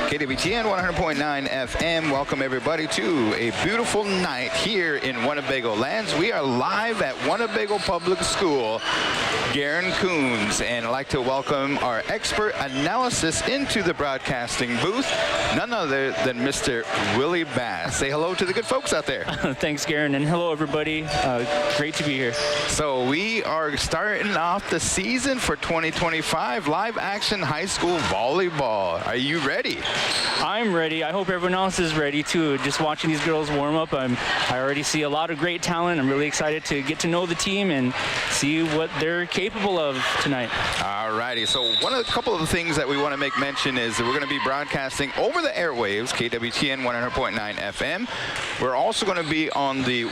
KWTN 100.9 FM. Welcome everybody to a beautiful night here in Winnebago lands. We are live at Winnebago Public School. Garen Coons, and I'd like to welcome our expert analysis into the broadcasting booth, none other than Mr. Willie Bass. Say hello to the good folks out there. Thanks, Garen, and hello, everybody. Great to be here. So we are starting off the season for 2025 live action high school volleyball. Are you ready? I'm ready. I hope everyone else is ready, too. Just watching these girls warm up, I already see a lot of great talent. I'm really excited to get to know the team and see what they're capable of tonight. All righty. So a couple of the things that we want to make mention is that we're going to be broadcasting over the airwaves, KWTN 100.9 FM. We're also going to be on the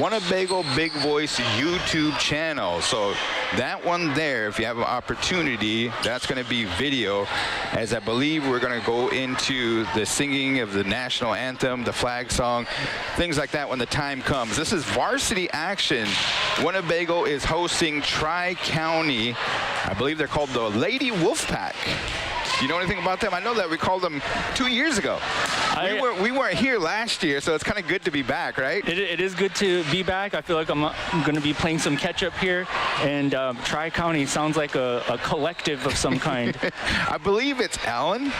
Winnebago Big Voice YouTube channel. So that one there, if you have an opportunity, that's going to be video, as I believe we're going to go into the singing of the national anthem, the flag song, things like that when the time comes. This is varsity action. Winnebago is hosting Tri-County. I believe they're called the Lady Wolfpack. You know anything about them? I know that we called them 2 years ago. We weren't here last year, so it's kind of good to be back, right? It is good to be back. I feel like I'm going to be playing some catch-up here, and Tri-County sounds like a collective of some kind. I believe it's Allen,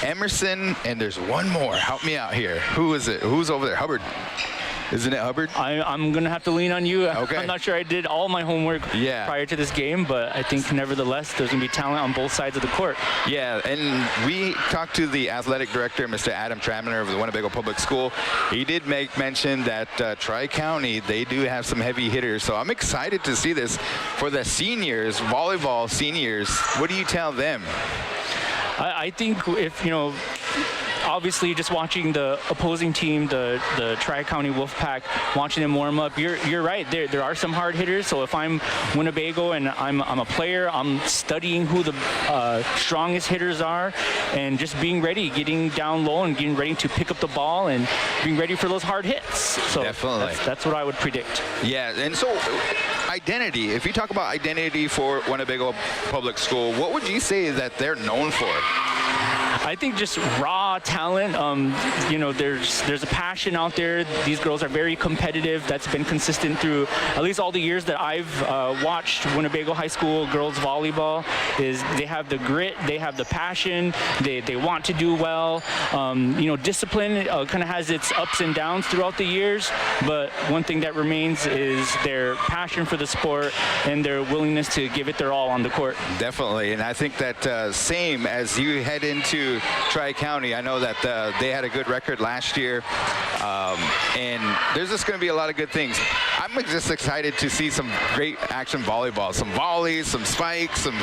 Emerson, and there's one more. Help me out here. Who is it? Who's over there? Hubbard. Isn't it Hubbard? I'm going to have to lean on you. Okay. I'm not sure I did all my homework prior to this game, but I think nevertheless there's going to be talent on both sides of the court. Yeah, and we talked to the athletic director, Mr. Adam Traminer of the Winnebago Public School. He did make mention that Tri-County, they do have some heavy hitters, so I'm excited to see this for the seniors, volleyball seniors. What do you tell them? I think if, obviously just watching the opposing team, the Tri-County Wolfpack, watching them warm up, you're right. There are some hard hitters. So if I'm Winnebago and I'm a player, I'm studying who the strongest hitters are and just being ready, getting down low and getting ready to pick up the ball and being ready for those hard hits. So definitely. That's what I would predict. Yeah, and so identity, if you talk about identity for Winnebago Public School, what would you say that they're known for? I think just raw talent. There's a passion out there. These girls are very competitive. That's been consistent through at least all the years that I've watched Winnebago High School girls volleyball. Is they have the grit, they have the passion, they want to do well. Discipline kind of has its ups and downs throughout the years, but one thing that remains is their passion for the sport and their willingness to give it their all on the court. Definitely, and I think that same as you head into Tri-County, I know that they had a good record last year, and there's just going to be a lot of good things. I'm just excited to see some great action volleyball, some volleys, some spikes, some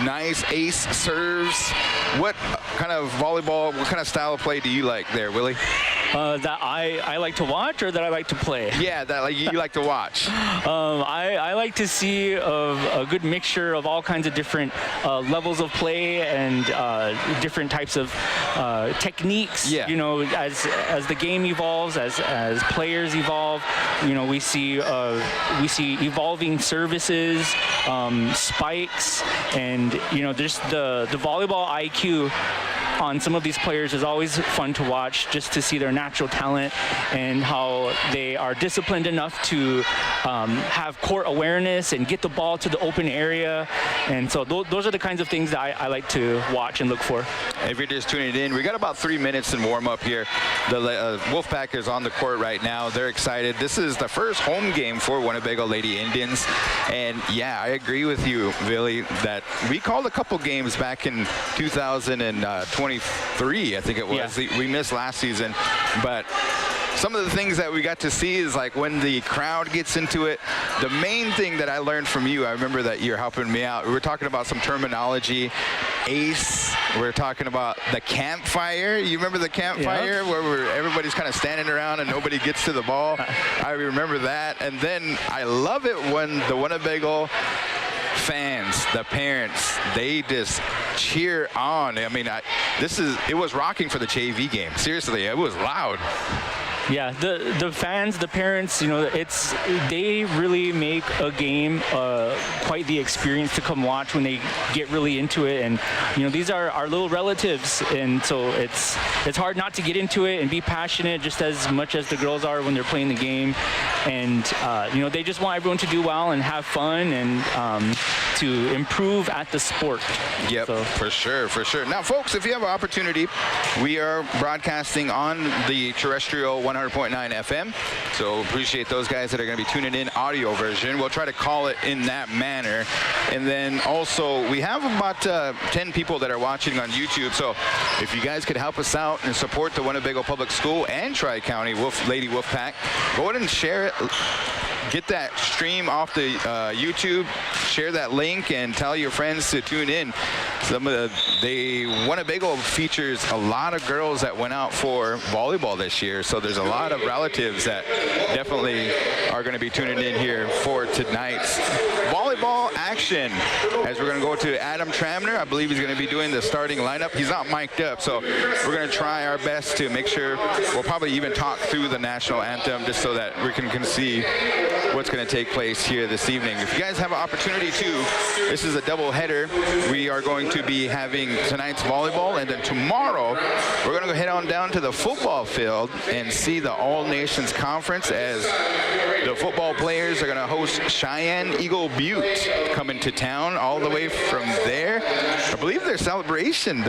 nice ace serves. What kind of volleyball, what kind of style of play do you like there, Willie? That I like to watch or that I like to play? Yeah, that you like to watch. I like to see a good mixture of all kinds of different levels of play and different types of techniques. Yeah. As the game evolves, as players evolve, we see evolving services, spikes, and just the volleyball IQ on some of these players is always fun to watch, just to see their natural talent and how they are disciplined enough to have court awareness and get the ball to the open area. And so those are the kinds of things that I like to watch and look for. If you're just tuning in, we got about 3 minutes in warm up here. The Wolfpack is on the court right now. They're excited. This is the first home game for Winnebago Lady Indians. And yeah, I agree with you, Billy, that we called a couple games back in 2023, I think it was. Yeah. We missed last season, but some of the things that we got to see is like when the crowd gets into it. The main thing that I learned from you, I remember that you're helping me out. We were talking about some terminology, ace. We're talking about the campfire. You remember the campfire where everybody's kind of standing around and nobody gets to the ball? I remember that. And then I love it when the Winnebago fans, the parents, they just cheer on. I mean, it was rocking for the JV game. Seriously, it was loud. Yeah, the fans, the parents, they really make a game quite the experience to come watch when they get really into it. And these are our little relatives, and so it's hard not to get into it and be passionate just as much as the girls are when they're playing the game. And they just want everyone to do well and have fun and to improve at the sport. Yep, so. For sure. Now, folks, if you have an opportunity, we are broadcasting on the terrestrial 100.9 FM. So appreciate those guys that are going to be tuning in audio version. We'll try to call it in that manner. And then also, we have about 10 people that are watching on YouTube. So if you guys could help us out and support the Winnebago Public School and Tri-County Lady Wolfpack, go ahead and share it. Get that stream off the YouTube, share that link, and tell your friends to tune in. Winnebago features a lot of girls that went out for volleyball this year, so there's a lot of relatives that definitely are going to be tuning in here for tonight's volleyball action. As we're going to go to Adam Tramner, I believe he's going to be doing the starting lineup. He's not mic'd up, so we're going to try our best to make sure we'll probably even talk through the national anthem just so that we can see what's going to take place here this evening. If you guys have an opportunity to, this is a double header. We are going to be having tonight's volleyball, and then tomorrow we're going to go head on down to the football field and see the All Nations Conference as the football players are going to host Cheyenne Eagle Butte coming to town all the way from there. I believe their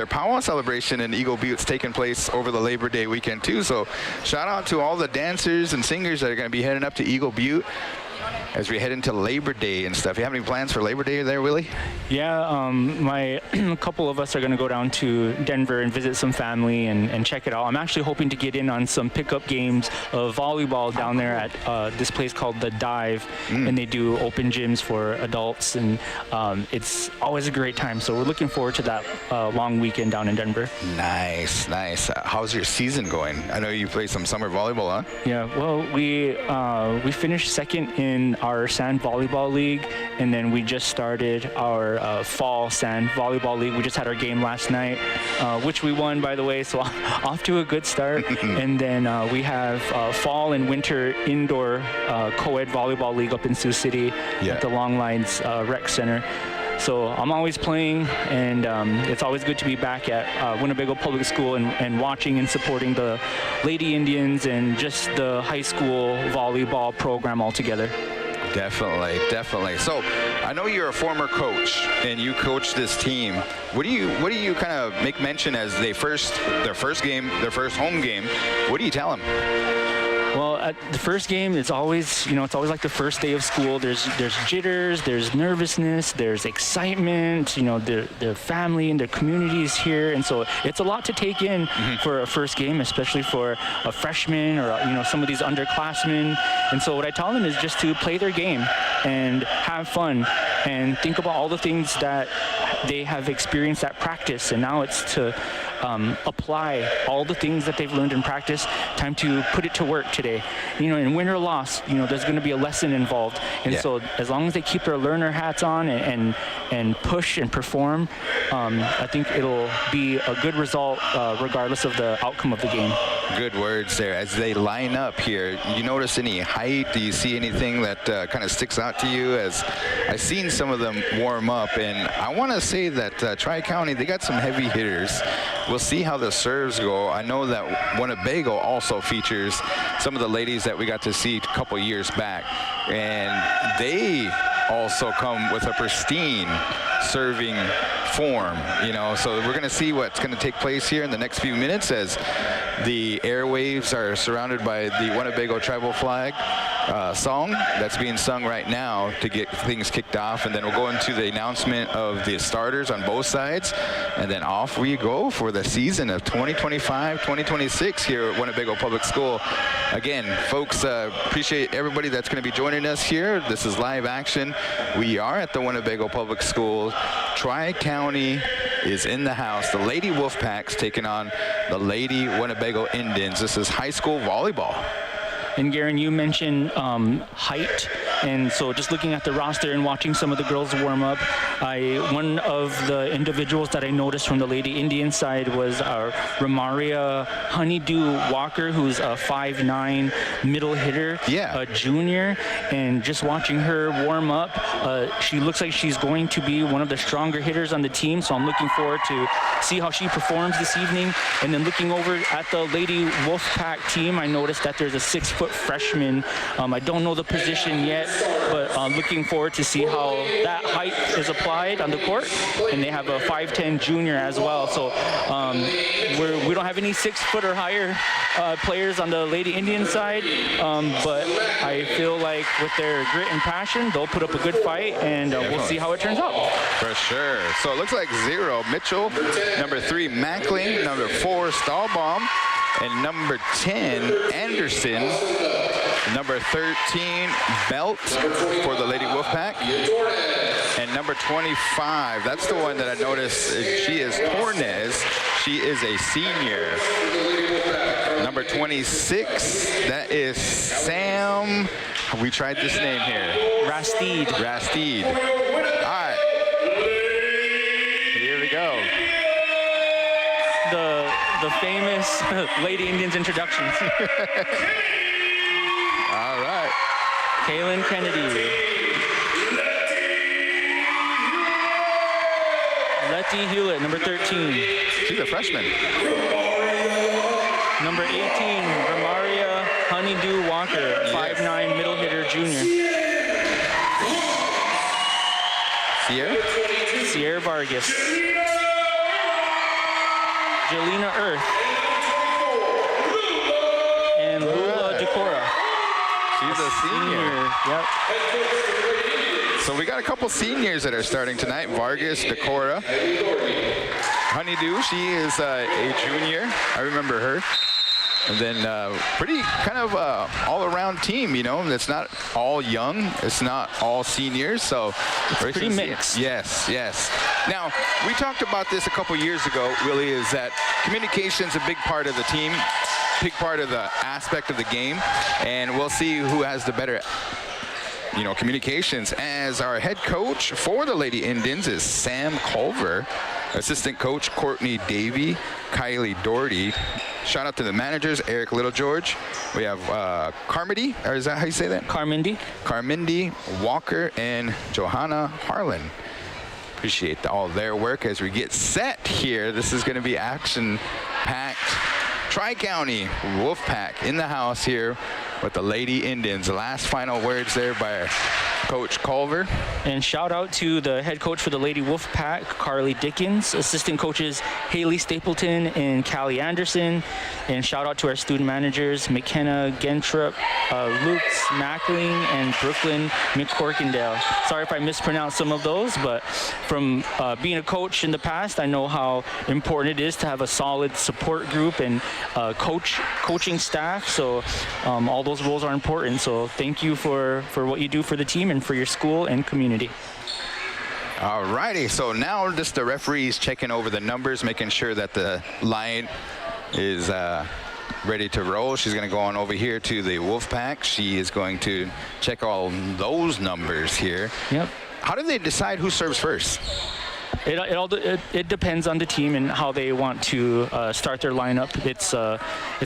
powwow celebration in Eagle Butte's taking place over the Labor Day weekend too. So shout out to all the dancers and singers that are going to be heading up to Eagle Butte as we head into Labor Day and stuff. You have any plans for Labor Day there, Willie? Yeah, a couple of us are going to go down to Denver and visit some family and check it out. I'm actually hoping to get in on some pickup games of volleyball down there at this place called The Dive, and they do open gyms for adults, and it's always a great time. So we're looking forward to that long weekend down in Denver. Nice. How's your season going? I know you play some summer volleyball, huh? Yeah, well, we finished second in our sand volleyball league, and then we just started our fall sand volleyball league. We just had our game last night, which we won, by the way, so off to a good start. And then we have fall and winter indoor co-ed volleyball league up in Sioux City at the Long Lines Rec Center. So I'm always playing, and it's always good to be back at Winnebago Public School and watching and supporting the Lady Indians and just the high school volleyball program altogether. Definitely. So I know you're a former coach and you coach this team. What do you kind of make mention as their first home game? What do you tell them? Well, at the first game, it's always like the first day of school. There's jitters, there's nervousness, there's excitement. Their family and their community is here, and so it's a lot to take in for a first game, especially for a freshman or some of these underclassmen. And so what I tell them is just to play their game and have fun and think about all the things that they have experienced at practice, and now it's to apply all the things that they've learned in practice. Time to put it to work today. In win or loss, there's going to be a lesson involved. And so as long as they keep their learner hats on and push and perform, I think it'll be a good result regardless of the outcome of the game. Good words there. As they line up here, you notice any height? Do you see anything that kind of sticks out to you? As I've seen some of them warm up, and I want to say that Tri-County, they got some heavy hitters. We'll see how the serves go. I know that Winnebago also features some of the ladies that we got to see a couple years back, and they also come with a pristine serving form, so we're going to see what's going to take place here in the next few minutes as the airwaves are surrounded by the Winnebago tribal flag song that's being sung right now to get things kicked off, and then we'll go into the announcement of the starters on both sides, and then off we go for the season of 2025-2026 here at Winnebago Public School. Again, folks, appreciate everybody that's going to be joining us here. This is live action. We are at the Winnebago Public School. Tri-County is in the house. The Lady Wolfpacks taking on the Lady Winnebago Indians. This is high school volleyball. And Garen, you mentioned height. And so just looking at the roster and watching some of the girls warm up, one of the individuals that I noticed from the Lady Indian side was Romaria Honeydew Walker, who's a 5'9" middle hitter, a junior. And just watching her warm up, she looks like she's going to be one of the stronger hitters on the team. So I'm looking forward to see how she performs this evening. And then looking over at the Lady Wolfpack team, I noticed that there's a 6-foot freshman. I don't know the position yet, but looking forward to see how that height is applied on the court. And they have a 5'10" junior as well. So we don't have any 6-foot or higher players on the Lady Indian side, but I feel like with their grit and passion, they'll put up a good fight, and we'll see how it turns out. For sure. So it looks like 0, Mitchell, number 3, Mackling, number 4, Stahlbaum, and number 10, Anderson, number 13, Belt for the Lady Wolfpack, and number 25, that's the one that I noticed, she is Tornes. She is a senior. Number 26, that is Sam, we tried this name here. Rastid. All right. Here we go. The famous Lady Indians introductions. All right. Kaylin Kennedy. Letty Hewlett, number 13. She's a freshman. Number 18, Romaria Honeydew Walker, 5'9" middle hitter junior. Sierra Vargas. Jelena Earth. And Lula Decora. She's a senior. Yep. So we got a couple seniors that are starting tonight. Vargas, Decora. Honeydew, she is a junior. I remember her. And then pretty kind of all-around team, you know. It's not all young. It's not all seniors. So it's pretty mixed. Yes. Now, we talked about this a couple years ago, really, is that communication's a big part of the team, big part of the aspect of the game. And we'll see who has the better communications, as our head coach for the Lady Indians is Sam Culver, assistant coach Courtney Davey, Kylie Doherty. Shout out to the managers, Eric Littlegeorge. We have Carmody, or is that how you say that? Carmindy Walker and Johanna Harlan. Appreciate all their work as we get set here. This is going to be action-packed. Tri-County Wolfpack in the house here with the Lady Indians. The last final words there by Coach Culver. And shout out to the head coach for the Lady Wolfpack, Carly Dickens, assistant coaches Haley Stapleton and Callie Anderson, and shout out to our student managers McKenna Gentrup, Lukes Mackling, and Brooklyn McCorkindale. Sorry if I mispronounced some of those, but from being a coach in the past, I know how important it is to have a solid support group and coaching staff. So all those roles are important. So thank you for what you do for the team and for your school and community. All righty, so now just the referees checking over the numbers, making sure that the line is ready to roll. She's going to go on over here to the Wolfpack. She is going to check all those numbers here. Yep. How do they decide who serves first? It depends on the team and how they want to start their lineup. It's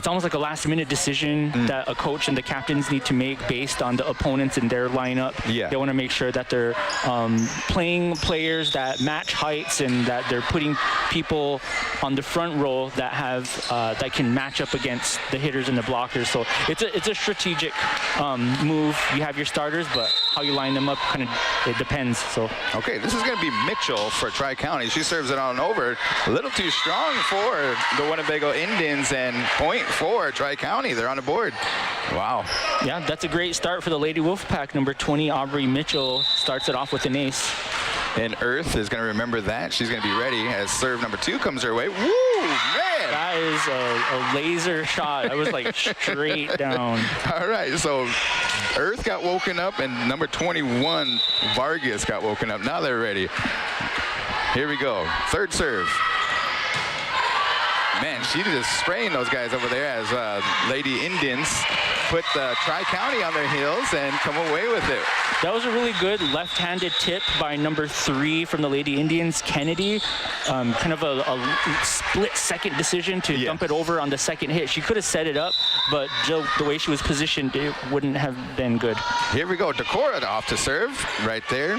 almost like a last-minute decision that a coach and the captains need to make based on the opponents in their lineup. Yeah. They want to make sure that they're playing players that match heights and that they're putting people on the front row that have that can match up against the hitters and the blockers. So it's a strategic move. You have your starters, but how you line them up it depends. So okay, this is going to be Mitchell for Tri-County. She serves it on over. A little too strong for the Winnebago Indians, and point for Tri-County. They're on the board. Wow. Yeah, that's a great start for the Lady Wolfpack. Number 20, Aubrey Mitchell, starts it off with an ace. And Earth is going to remember that. She's going to be ready as serve number 2 comes her way. Woo, man! That is a laser shot. That was like straight down. All right, so Earth got woken up, and number 21, Vargas, got woken up. Now they're ready. Here we go. Third serve. Man, she just spraying those guys over there as Lady Indians put Tri-County on their heels and come away with it. That was a really good left-handed tip by number 3 from the Lady Indians, Kennedy. Kind of a split-second decision to dump it over on the second hit. She could have set it up, but Jill, the way she was positioned, it wouldn't have been good. Here we go. Decora off to serve right there.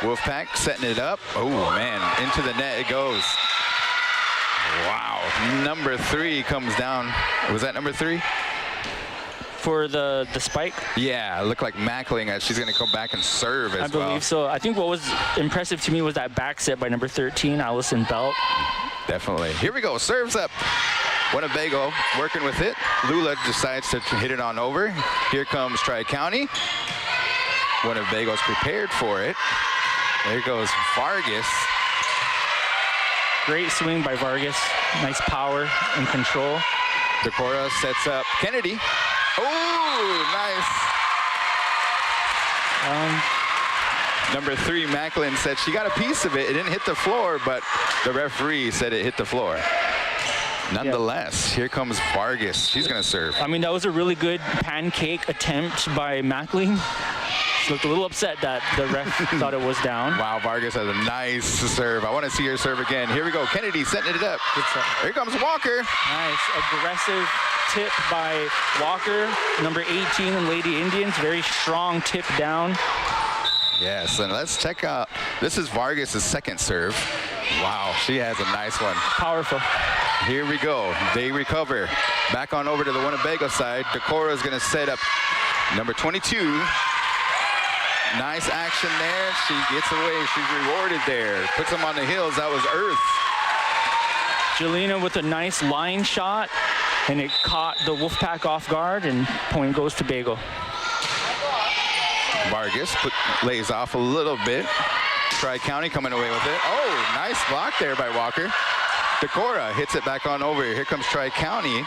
Wolfpack setting it up. Oh, man. Into the net it goes. Wow. Number 3 comes down. Was that number 3? For the spike? Yeah, it looked like Mackling as she's going to come back and serve as well. I believe so. I think what was impressive to me was that back set by number 13, Allison Belt. Definitely. Here we go. Serves up. Winnebago working with it. Lula decides to hit it on over. Here comes Tri-County. Winnebago's prepared for it. There goes Vargas. Great swing by Vargas. Nice power and control. Decora sets up Kennedy. Oh, nice. Number 3, Macklin said she got a piece of it. It didn't hit the floor, but the referee said it hit the floor. Nonetheless, here comes Vargas. She's going to serve. I mean, that was a really good pancake attempt by Mackling. She looked a little upset that the ref thought it was down. Wow, Vargas has a nice serve. I want to see her serve again. Here we go. Kennedy setting it up. Here comes Walker. Nice, aggressive tip by Walker, number 18 in Lady Indians. Very strong tip down. Yes, and let's check out. This is Vargas' second serve. Wow, she has a nice one. Powerful. Here we go. They recover. Back on over to the Winnebago side. Decora is going to set up number 22. Nice action there. She gets away. She's rewarded there. Puts them on the heels. That was Earth. Jelena with a nice line shot, and it caught the Wolfpack off guard, and point goes to Bago. Vargas lays off a little bit. Tri-County coming away with it. Oh, nice block there by Walker. Decora hits it back on over. Here comes Tri-County.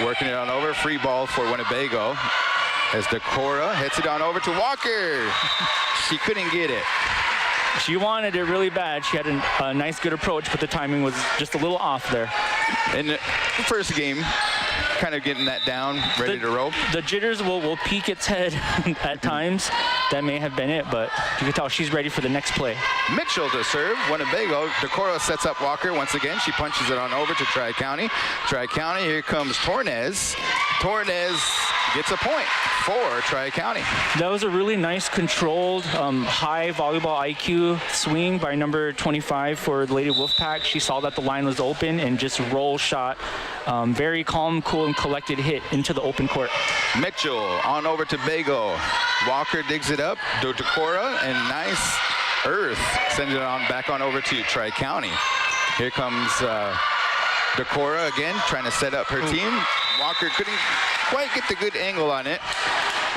Working it on over. Free ball for Winnebago. As Decora hits it on over to Walker. She couldn't get it. She wanted it really bad. She had a nice, good approach, but the timing was just a little off there. In the first game, kind of getting that down, ready to roll. The jitters will peek its head at times. That may have been it, but you can tell she's ready for the next play. Mitchell to serve. Winnebago. Decora sets up Walker once again. She punches it on over to Tri-County. Tri-County, here comes Tornes. Tornes gets a point for Tri-County. That was a really nice, controlled, high volleyball IQ swing by number 25 for the Lady Wolfpack. She saw that the line was open and just roll shot. Very calm, cool, and collected hit into the open court. Mitchell on over to Bago. Walker digs it up to Decora, and nice Earth sends it on back on over to Tri-County. Here comes Decora again, trying to set up her team. Walker couldn't quite get the good angle on it.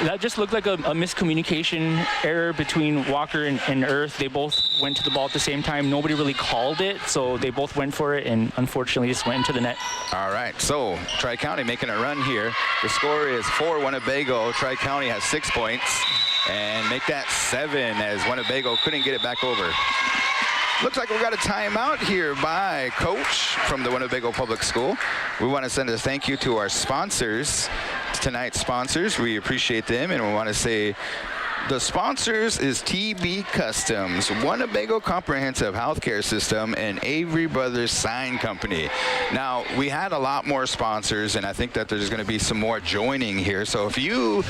That just looked like a miscommunication error between Walker and Earth. They both went to the ball at the same time. Nobody really called it, so they both went for it and unfortunately just went into the net. All right, so Tri-County making a run here. The score is 4 Winnebago. Tri-County has 6 points, and make that 7 as Winnebago couldn't get it back over. Looks like we got a timeout here by Coach from the Winnebago Public School. We want to send a thank you to our sponsors, tonight's sponsors. We appreciate them, and we want to say the sponsors is TB Customs, Winnebago Comprehensive Healthcare System, and Avery Brothers Sign Company. Now, we had a lot more sponsors, and I think that there's going to be some more joining here. So if you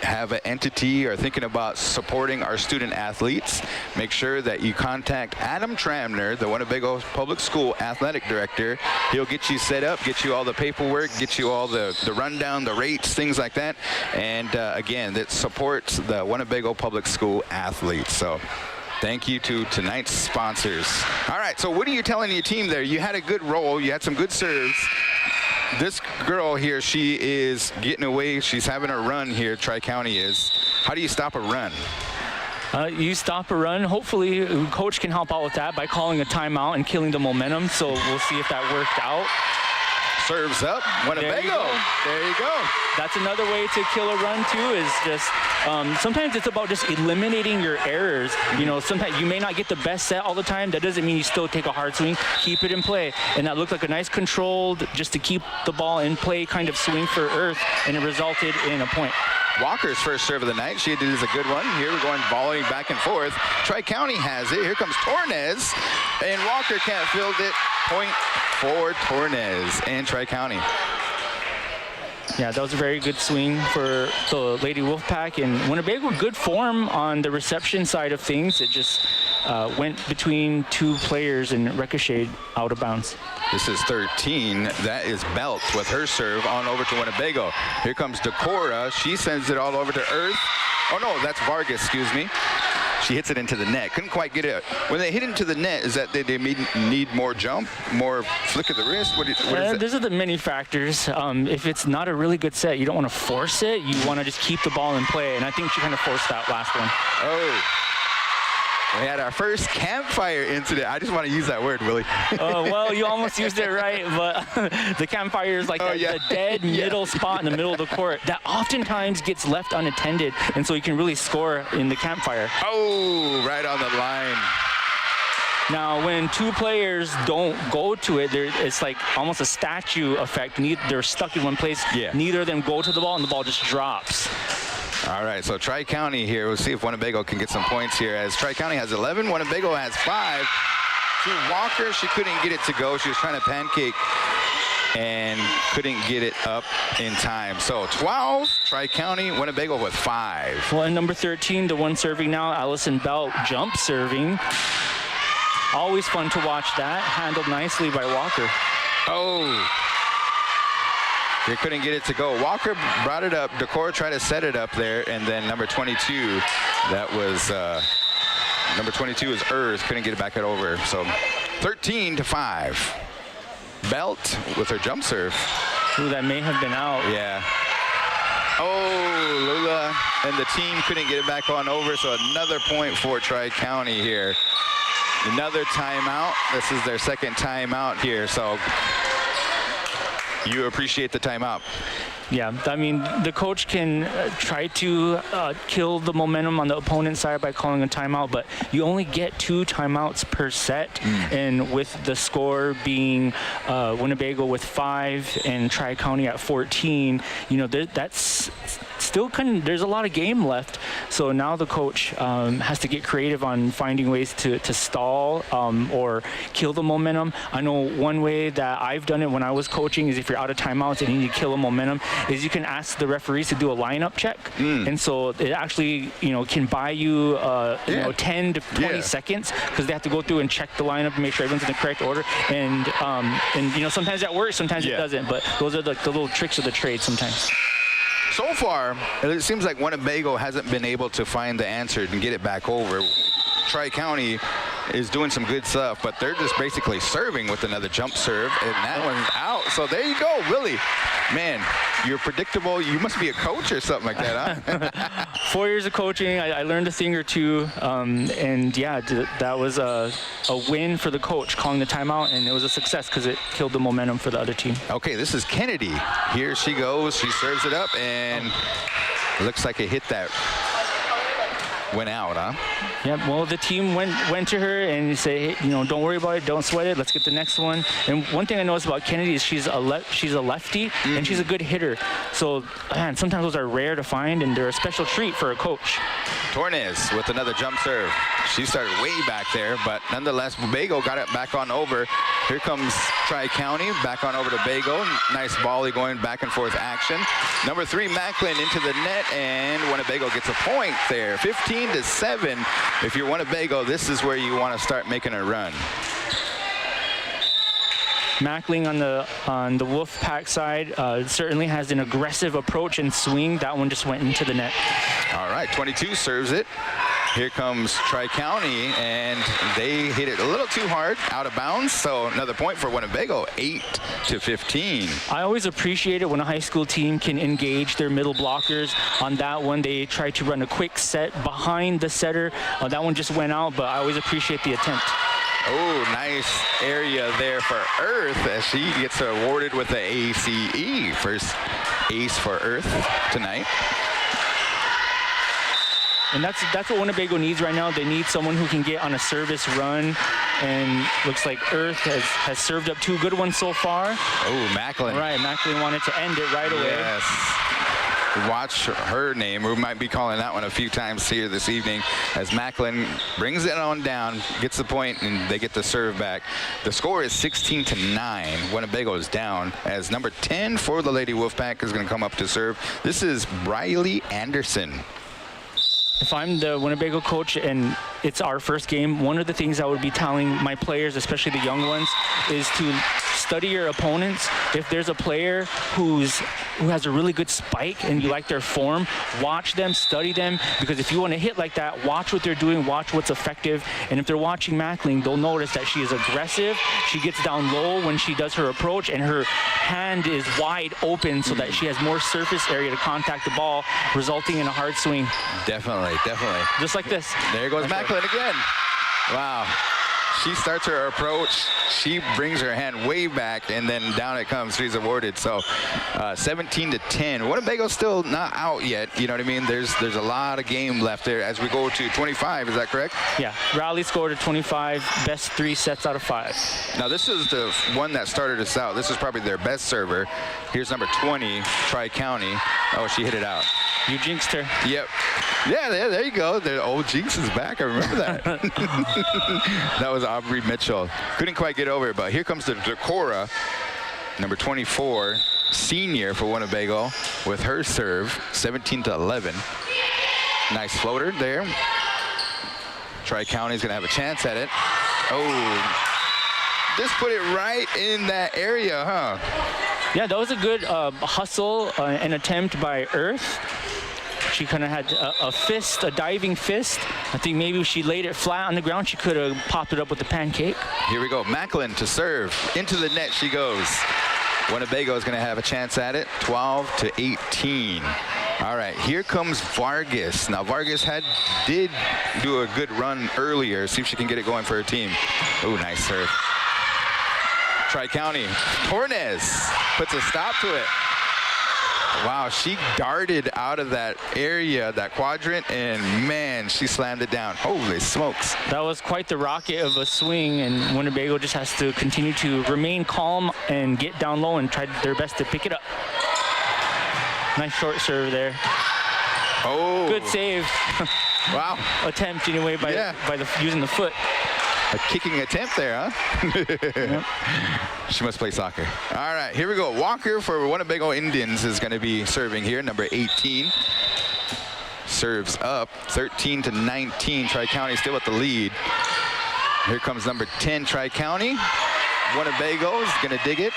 have an entity or thinking about supporting our student athletes, make sure that you contact Adam Tramner, the Winnebago Public School Athletic Director. He'll get you set up, get you all the paperwork, get you all the rundown, the rates, things like that. And again, that supports the Winnebago Public School athletes. So thank you to tonight's sponsors. All right, so what are you telling your team there? You had a good roll. You had some good serves. This girl here, she is getting away. She's having a run here, Tri-County is. How do you stop a run? You stop a run. Hopefully, Coach can help out with that by calling a timeout and killing the momentum. So we'll see if that worked out. serves up. Winnebago. There you go. That's another way to kill a run too, is just sometimes it's about just eliminating your errors. You know, sometimes you may not get the best set all the time. That doesn't mean you still take a hard swing. Keep it in play. And that looked like a nice controlled, just to keep the ball in play kind of swing for earth, and it resulted in a point. Walker's first serve of the night. She did a good one. Here we're going volleying back and forth. Tri-County has it. Here comes Tornes, and Walker can't field it. Point for Tornes and Tri-County. Yeah, that was a very good swing for the Lady Wolfpack, and Winnebago good form on the reception side of things. It just went between two players and ricocheted out of bounds. This is 13. That is Belt with her serve on over to Winnebago. Here comes Decora. She sends it all over to Earth. Oh no, that's Vargas, excuse me. She hits it into the net. Couldn't quite get it. When they hit into the net, is that they need more jump, more flick of the wrist? What is it? These are the many factors. If it's not a really good set, you don't want to force it. You want to just keep the ball in play, and I think she kind of forced that last one. Oh. We had our first campfire incident. I just want to use that word, Willie. Well, you almost used it right, but the campfire is like the dead middle spot in the middle of the court that oftentimes gets left unattended, and so you can really score in the campfire. Oh, right on the line. Now, when two players don't go to it, it's like almost a statue effect. They're stuck in one place. Yeah. Neither of them go to the ball, and the ball just drops. All right, so Tri-County here. We'll see if Winnebago can get some points here, as Tri-County has 11. Winnebago has 5. To Walker, she couldn't get it to go. She was trying to pancake and couldn't get it up in time. So 12, Tri-County, Winnebago with 5. Well, and number 13, the one serving now, Allison Belt, jump serving. Always fun to watch that. Handled nicely by Walker. Oh. They couldn't get it to go. Walker brought it up. Decor tried to set it up there, and then number 22, that was number 22 is Earth. Couldn't get it back over. So 13-5. Belt with her jump serve. Ooh, that may have been out. Yeah. Oh, Lula and the team couldn't get it back on over. So another point for Tri-County here. Another timeout. This is their second timeout here. So you appreciate the timeout. Yeah, I mean, the coach can try to kill the momentum on the opponent's side by calling a timeout, but you only get 2 timeouts per set. And with the score being Winnebago with 5 and Tri-County at 14, you know, that's still there's a lot of game left. So now the coach has to get creative on finding ways to stall or kill the momentum. I know one way that I've done it when I was coaching is if you're out of timeouts and you need to kill a momentum, is you can ask the referees to do a lineup check. And so it actually, you know, can buy you, you know, 10 to 20 seconds, because they have to go through and check the lineup and make sure everyone's in the correct order. And you know, sometimes that works, sometimes it doesn't. But those are the little tricks of the trade sometimes. So far, it seems like Winnebago hasn't been able to find the answer and get it back over. Tri-County is doing some good stuff, but they're just basically serving with another jump serve, and that one's out. So there you go, Willie. Man, you're predictable. You must be a coach or something like that, huh? 4 years of coaching, I learned a thing or two, and yeah, that was a win for the coach calling the timeout, and it was a success because it killed the momentum for the other team. Okay, this is Kennedy. Here she goes. She serves it up, and it looks like it hit that. Went out, huh? Yeah, well, the team went to her and say, hey, you know, don't worry about it, don't sweat it, let's get the next one. And one thing I noticed about Kennedy is she's a lefty, and she's a good hitter. So, man, sometimes those are rare to find, and they're a special treat for a coach. Tornes with another jump serve. She started way back there, but nonetheless, Bago got it back on over. Here comes Tri-County back on over to Bago. Nice volley going back and forth action. Number 3, Macklin into the net, and Winnebago gets a point there. 15-7. If you're Winnebago, this is where you want to start making a run. Mackling on the Wolfpack side certainly has an aggressive approach and swing. That one just went into the net. All right, 22 serves it. Here comes Tri-County, and they hit it a little too hard, out of bounds. So another point for Winnebago, 8-15. I always appreciate it when a high school team can engage their middle blockers. On that one, they tried to run a quick set behind the setter. That one just went out, but I always appreciate the attempt. Oh, nice area there for Earth as she gets awarded with the ACE. First ace for Earth tonight. And that's what Winnebago needs right now. They need someone who can get on a service run. And looks like Earth has served up 2 good ones so far. Oh, Macklin. Right, Macklin wanted to end it right away. Yes. Watch her name. We might be calling that one a few times here this evening as Macklin brings it on down, gets the point, and they get the serve back. The score is 16-9. Winnebago is down as number 10 for the Lady Wolfpack is going to come up to serve. This is Riley Anderson. If I'm the Winnebago coach and it's our first game, one of the things I would be telling my players, especially the young ones, is to study your opponents. If there's a player who has a really good spike and you like their form, watch them, study them, because if you want to hit like that, watch what they're doing, watch what's effective. And if they're watching Macklin, they'll notice that she is aggressive. She gets down low when she does her approach, and her hand is wide open so that she has more surface area to contact the ball, resulting in a hard swing. Definitely. Just like this. There goes Macklin again. Wow. She starts her approach. She brings her hand way back, and then down it comes. She's awarded. So 17-10. Winnebago's still not out yet. You know what I mean? There's a lot of game left there as we go to 25. Is that correct? Yeah. Raleigh scored a 25. Best 3 sets out of 5. Now, this is the one that started us out. This is probably their best server. Here's number 20, Tri-County. Oh, she hit it out. You jinxed her. Yep. Yeah, there you go. The old jinx is back. I remember that. That was Aubrey Mitchell. Couldn't quite get over it, but here comes the Decora, number 24, senior for Winnebago, with her serve, 17-11. Nice floater there. Tri-County's going to have a chance at it. Oh, just put it right in that area, huh? Yeah, that was a good hustle and attempt by Earth. She kind of had a diving fist. I think maybe if she laid it flat on the ground, she could have popped it up with a pancake. Here we go. Macklin to serve. Into the net she goes. Winnebago is going to have a chance at it. 12-18. All right, here comes Vargas. Now, Vargas did do a good run earlier. See if she can get it going for her team. Oh, nice serve. Tri-County. Tornes puts a stop to it. Wow, she darted out of that area, that quadrant, and man, she slammed it down. Holy smokes. That was quite the rocket of a swing, and Winnebago just has to continue to remain calm and get down low and try their best to pick it up. Nice short serve there. Oh. Good save. Wow. Attempt anyway by using the foot. A kicking attempt there, huh? Yep. She must play soccer. All right, here we go. Walker for Winnebago Indians is going to be serving here, number 18. Serves up, 13-19. Tri-County still at the lead. Here comes number 10, Tri-County. Winnebago is going to dig it.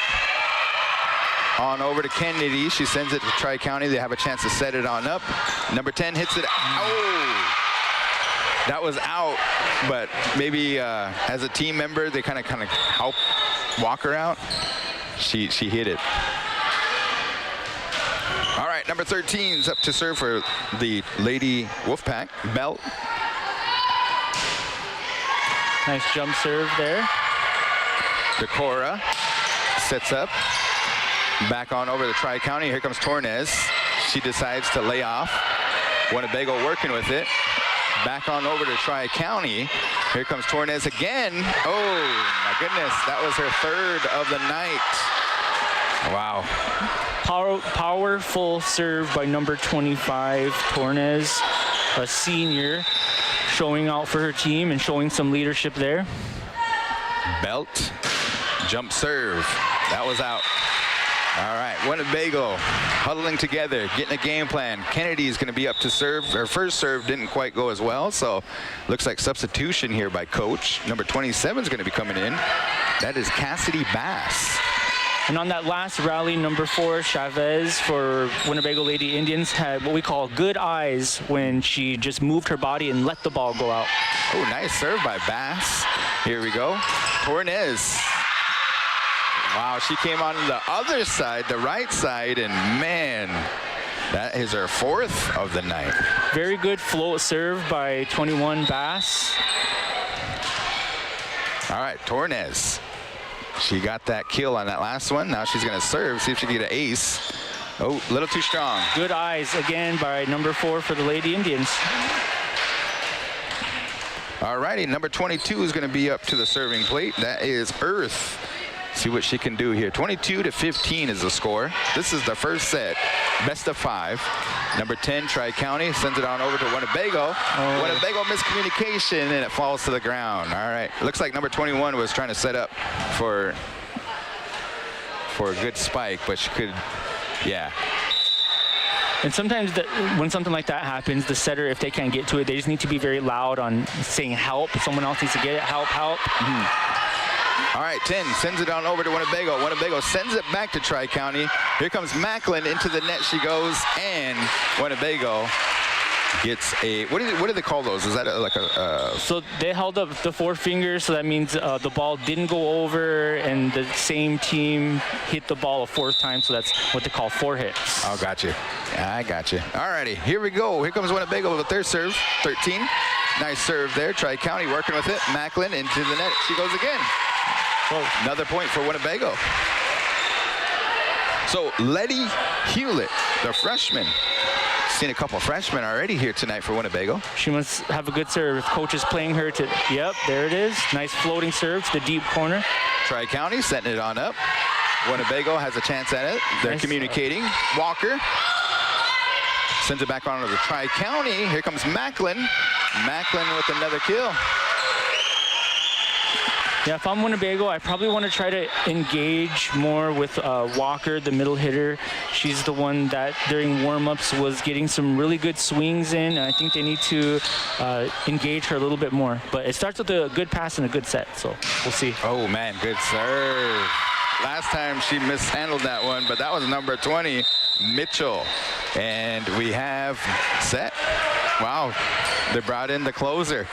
On over to Kennedy. She sends it to Tri-County. They have a chance to set it on up. Number 10 hits it. Oh! That was out, but maybe as a team member, they kind of help Walker out. She hit it. All right, number 13's up to serve for the Lady Wolfpack. Belt. Nice jump serve there. Decora sets up. Back on over to Tri-County. Here comes Tornes. She decides to lay off. Winnebago working with it. Back on over to Tri-County. Here comes Tornes again. Oh, my goodness. That was her 3rd of the night. Wow. Powerful serve by number 25, Tornes, a senior, showing out for her team and showing some leadership there. Belt. Jump serve. That was out. All right, Winnebago huddling together, getting a game plan. Kennedy's going to be up to serve. Her first serve didn't quite go as well, so looks like substitution here by coach. Number 27 is going to be coming in. That is Cassidy Bass. And on that last rally, number 4, Chavez for Winnebago Lady Indians had what we call good eyes when she just moved her body and let the ball go out. Oh, nice serve by Bass. Here we go. Tornes. Wow, she came on the other side, the right side, and man, that is her 4th of the night. Very good float serve by 21 Bass. All right, Tornes. She got that kill on that last one. Now she's going to serve, see if she can get an ace. Oh, a little too strong. Good eyes again by number 4 for the Lady Indians. All righty, number 22 is going to be up to the serving plate. That is Earth. See what she can do here. 22-15 is the score. This is the first set, best of 5. Number 10, Tri-County, sends it on over to Winnebago. Winnebago miscommunication, and it falls to the ground. All right, looks like number 21 was trying to set up for a good spike, but she could, yeah. And sometimes when something like that happens, the setter, if they can't get to it, they just need to be very loud on saying help. Someone else needs to get it, help, help. All right, 10 sends it on over to Winnebago. Winnebago sends it back to Tri-County. Here comes Macklin, into the net she goes, and Winnebago gets a, what do they call those? Is that like a... So they held up the 4 fingers, so that means the ball didn't go over, and the same team hit the ball a 4th time, so that's what they call 4 hits. Oh, got you. I got you. All righty, here we go. Here comes Winnebago with their serve, 13. Nice serve there. Tri-County working with it. Macklin into the net. She goes again. Whoa. Another point for Winnebago. So Letty Hewlett, the freshman. Seen a couple freshmen already here tonight for Winnebago. She must have a good serve. If coach is playing her to, yep, there it is. Nice floating serve to the deep corner. Tri-County setting it on up. Winnebago has a chance at it. They're communicating. Walker sends it back on to the Tri-County. Here comes Macklin. Macklin with another kill. Yeah, if I'm Winnebago, I probably want to try to engage more with Walker, the middle hitter. She's the one that during warm-ups was getting some really good swings in, and I think they need to engage her a little bit more. But it starts with a good pass and a good set, so we'll see. Oh, man, good serve. Last time she mishandled that one, but that was number 20, Mitchell. And we have set. Wow, they brought in the closer.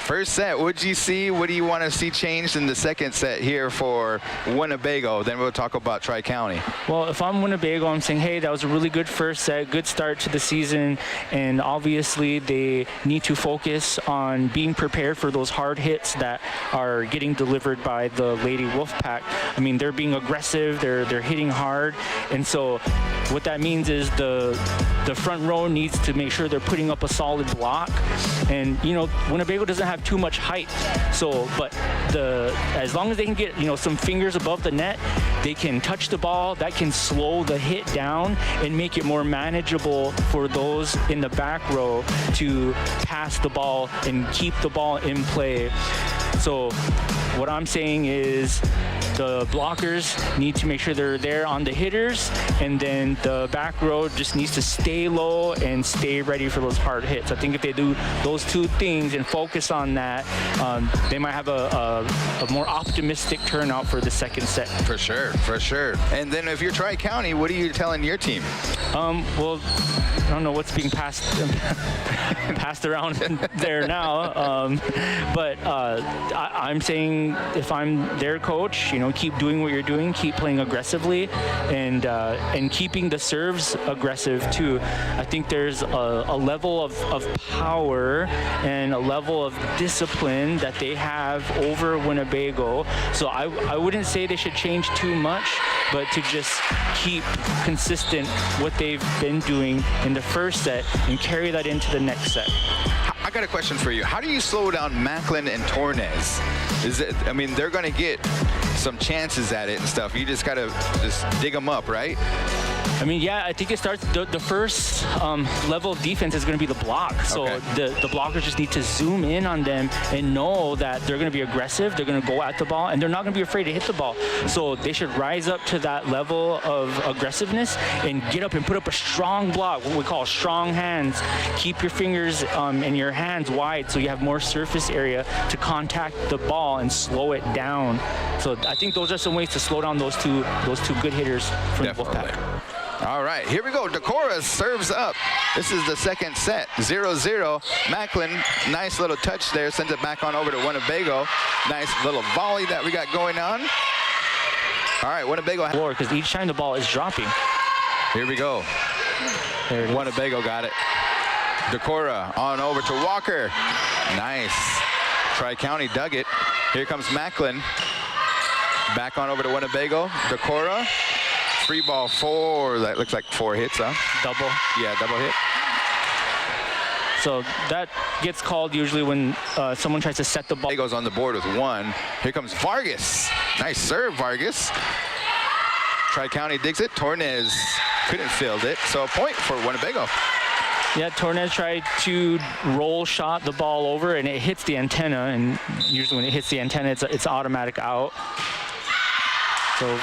First set, what'd you see? What do you want to see changed in the second set here for Winnebago? Then we'll talk about Tri-County. Well, if I'm Winnebago, I'm saying, hey, that was a really good first set, good start to the season, and obviously they need to focus on being prepared for those hard hits that are getting delivered by the Lady Wolfpack. I mean, they're being aggressive, they're hitting hard, and so what that means is the front row needs to make sure they're putting up a solid block. And, you know, Winnebago doesn't have too much height. So, but as long as they can get, you know, some fingers above the net, they can touch the ball. That can slow the hit down and make it more manageable for those in the back row to pass the ball and keep the ball in play. So what I'm saying is the blockers need to make sure they're there on the hitters, and then the back row just needs to stay low and stay ready for those hard hits. I think if they do those 2 things and focus on that, they might have a more optimistic turnout for the second set. For sure, for sure. And then if you're Tri-County, what are you telling your team? Well, I don't know what's being passed around there now, but I'm saying if I'm their coach, you know, keep doing what you're doing, keep playing aggressively, and keeping the serves aggressive too. I think there's a level of power and a level of discipline that they have over Winnebago. So I wouldn't say they should change too much, but to just keep consistent what they've been doing in the first set and carry that into the next set. I got a question for you. How do you slow down Macklin and Tornes? I mean, they're going to get some chances at it and stuff. You just got to just dig them up, right? I mean, yeah, I think it starts, the first level of defense is going to be the block. So the blockers just need to zoom in on them and know that they're going to be aggressive, they're going to go at the ball, and they're not going to be afraid to hit the ball. So they should rise up to that level of aggressiveness and get up and put up a strong block, what we call strong hands. Keep your fingers and your hands wide so you have more surface area to contact the ball and slow it down. So I think those are some ways to slow down those two good hitters from the Wolfpack. All right, here we go. Decorah serves up. This is the second set, 0-0. Macklin, nice little touch there, sends it back on over to Winnebago. Nice little volley that we got going on. All right, Winnebago. Because each time the ball is dropping. Here we go. Winnebago got it. Decorah on over to Walker. Nice. Tri-County dug it. Here comes Macklin. Back on over to Winnebago. Decora. Free ball 4. That looks like 4 hits, huh? Double. Yeah, double hit. So that gets called usually when someone tries to set the ball. Winnebago's on the board with 1. Here comes Vargas. Nice serve, Vargas. Tri-County digs it. Tornes couldn't field it. So a point for Winnebago. Yeah, Tornes tried to roll shot the ball over, and it hits the antenna. And usually when it hits the antenna, it's automatic out. So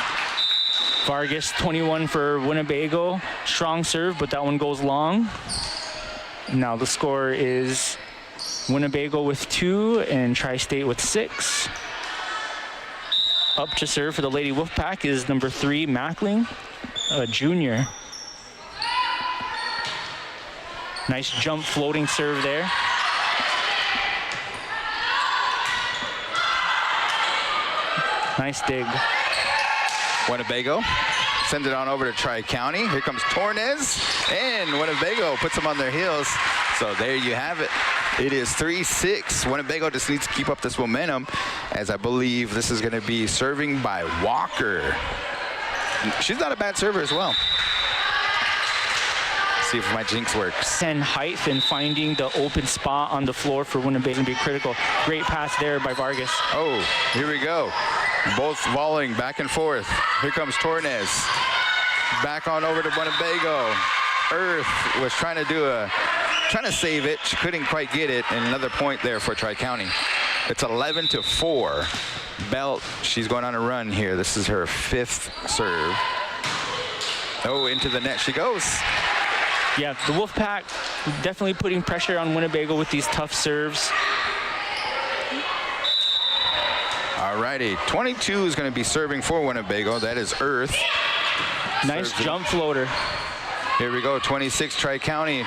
Vargas, 21 for Winnebago. Strong serve, but that one goes long. Now the score is Winnebago with 2 and Tri-State with 6. Up to serve for the Lady Wolfpack is number 3, Mackling, a junior. Nice jump floating serve there. Nice dig. Winnebago sends it on over to Tri-County. Here comes Tornes, and Winnebago puts them on their heels. So there you have it. It is 3-6. Winnebago just needs to keep up this momentum, as I believe this is going to be serving by Walker. She's not a bad server as well. See if my jinx works. And height and finding the open spot on the floor for Winnebago to be critical. Great pass there by Vargas. Oh, here we go. Both volleying back and forth. Here comes Tornes. Back on over to Winnebago. Earth was trying to save it. She couldn't quite get it. And another point there for Tri-County. It's 11-4. Belt, she's going on a run here. This is her 5th serve. Oh, into the net she goes. Yeah, the Wolfpack definitely putting pressure on Winnebago with these tough serves. All righty, 22 is going to be serving for Winnebago. That is Earth. Nice serving. Jump floater. Here we go, 26 Tri-County.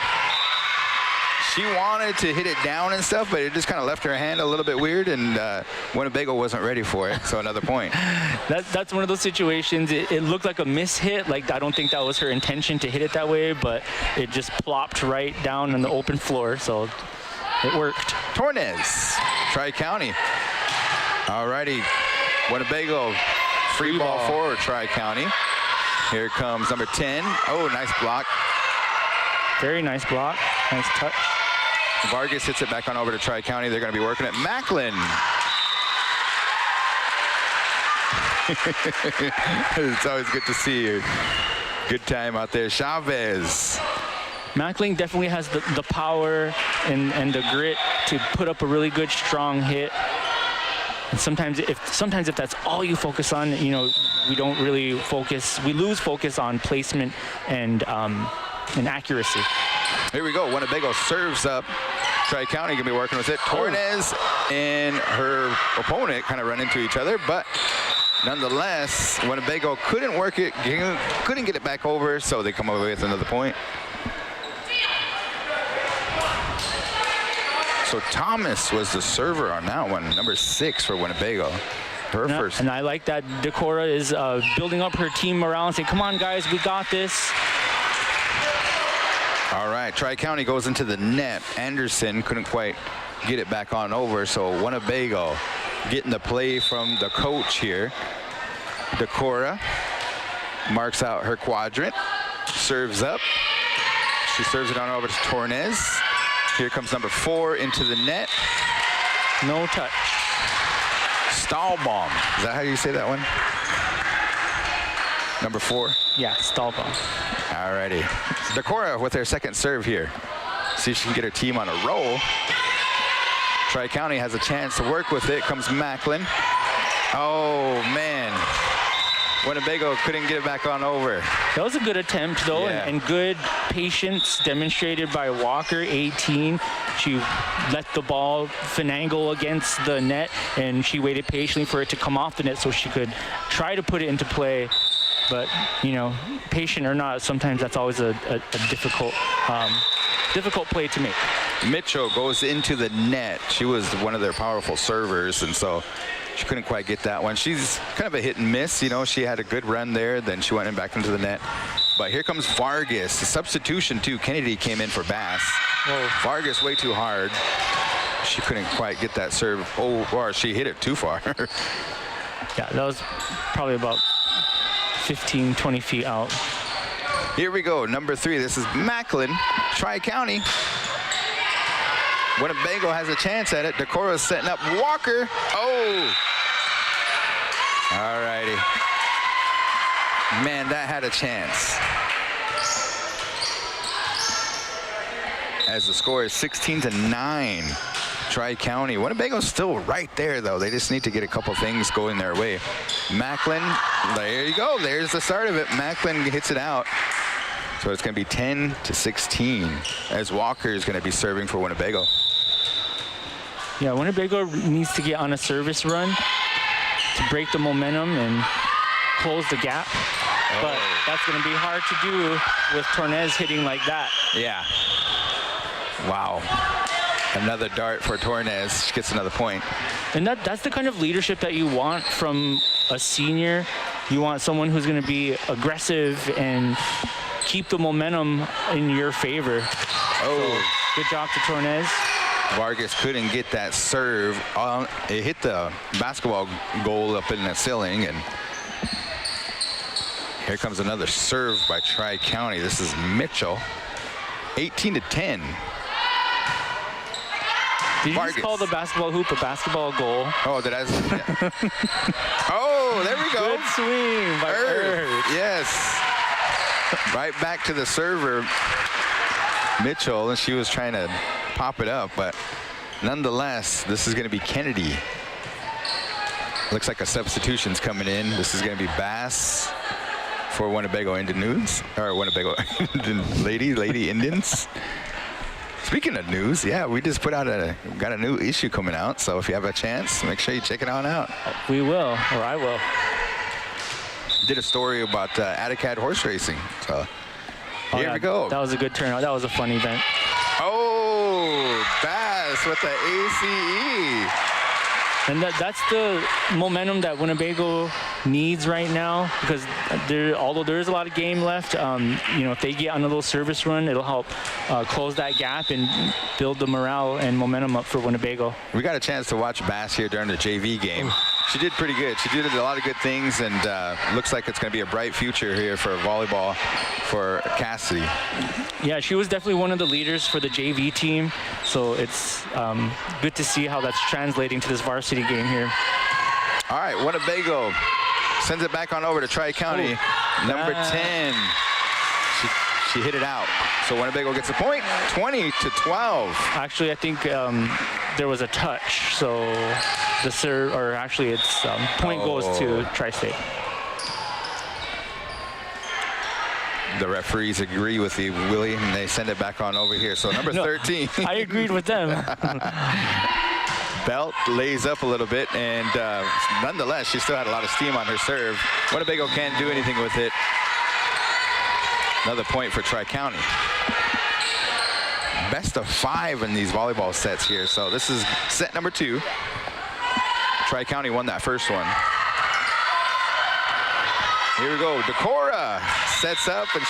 She wanted to hit it down and stuff, but it just kind of left her hand a little bit weird, and Winnebago wasn't ready for it, so another point. That's one of those situations. It looked like a miss hit. Like, I don't think that was her intention to hit it that way, but it just plopped right down on the open floor, so it worked. Tornes, Tri-County. All righty, Winnebago, free ball forward, Tri-County. Here comes number 10. Oh, nice block. Very nice block. Nice touch. Vargas hits it back on over to Tri-County. They're going to be working at Macklin. It's always good to see you. Good time out there. Chavez. Mackling definitely has the power and the grit to put up a really good, strong hit. And sometimes if that's all you focus on, you know, we don't really focus. We lose focus on placement and accuracy. Here we go. Winnebago serves up. Tri-County going to be working with it. Tornes and her opponent kind of run into each other, but nonetheless, Winnebago couldn't work it, couldn't get it back over, so they come away with another point. So Thomas was the server on that one, number 6 for Winnebago. Her first. And I like that Decora is building up her team morale and saying, come on, guys, we got this. All right, Tri-County goes into the net. Anderson couldn't quite get it back on over, so Winnebago getting the play from the coach here. Decora marks out her quadrant, serves up. She serves it on over to Tornes. Here comes number 4 into the net. No touch. Stahlbaum. Is that how you say that one? Number 4? Yeah, Stahlbaum. All righty. Decora with their second serve here. See if she can get her team on a roll. Tri-County has a chance to work with it. Comes Macklin. Oh, man. Winnebago couldn't get it back on over. That was a good attempt, though, Yeah. and good patience demonstrated by Walker, 18. She let the ball finagle against the net, and she waited patiently for it to come off the net so she could try to put it into play. But, you know, patient or not, sometimes that's always a difficult play to make. Mitchell goes into the net. She was one of their powerful servers, and so she couldn't quite get that one. She's kind of a hit and miss. You know, she had a good run there, then she went in back into the net. But here comes Vargas. The substitution, too. Kennedy came in for Bass. Whoa. Vargas way too hard. She couldn't quite get that serve. Oh, or she hit it too far. Yeah, that was probably about 15, 20 feet out. Here we go, number 3. This is Macklin, Tri-County. Winnebago has a chance at it. Decora's setting up Walker. Oh! All righty. Man, that had a chance. As the score is 16-9. Tri-County. Winnebago's still right there, though. They just need to get a couple things going their way. Macklin, there you go. There's the start of it. Macklin hits it out. So it's going to be 10-16 as Walker is going to be serving for Winnebago. Yeah, Winnebago needs to get on a service run to break the momentum and close the gap. Oh. But that's going to be hard to do with Tornez hitting like that. Yeah. Wow. Another dart for Tornez. She gets another point. And that's the kind of leadership that you want from a senior. You want someone who's going to be aggressive and keep the momentum in your favor. Oh. So, good job to Tornez. Vargas couldn't get that serve. It hit the basketball goal up in the ceiling, and here comes another serve by Tri-County. This is Mitchell. 18-10. Did you just call the basketball hoop a basketball goal? Oh, did I? Yeah. Oh, there we go. Good swing by Earth. Yes. Right back to the server, Mitchell, and she was trying to pop it up, but nonetheless, this is going to be Kennedy. Looks like a substitution's coming in. This is going to be Bass for Winnebago Indians, or Winnebago Lady Indians. Speaking of news, yeah, we just got a new issue coming out, so if you have a chance, make sure you check it on out. We will, or I will. Did a story about Atticad horse racing, so here we go. That was a good turnout. That was a fun event. Oh, Bass with the ACE. And that's the momentum that Winnebago needs right now, because although there is a lot of game left, if they get on a little service run, it'll help close that gap and build the morale and momentum up for Winnebago. We got a chance to watch Bass here during the JV game. She did pretty good. She did a lot of good things, and looks like it's going to be a bright future here for volleyball for Cassidy. Yeah, she was definitely one of the leaders for the JV team, so it's good to see how that's translating to this varsity game here. All right, Winnebago sends it back on over to Tri-County. Number 10. She hit it out. So Winnebago gets a point, 20-12. Actually, I think there was a touch, so the serve, or actually it's point goes to Tri-State. The referees agree with you, Willie, and they send it back on over here. So number 13. I agreed with them. Belt lays up a little bit, and nonetheless, she still had a lot of steam on her serve. Winnebago can't do anything with it. Another point for Tri-County. Best of 5 in these volleyball sets here. So this is set number 2. Tri-County won that first one. Here we go. Decora sets up, and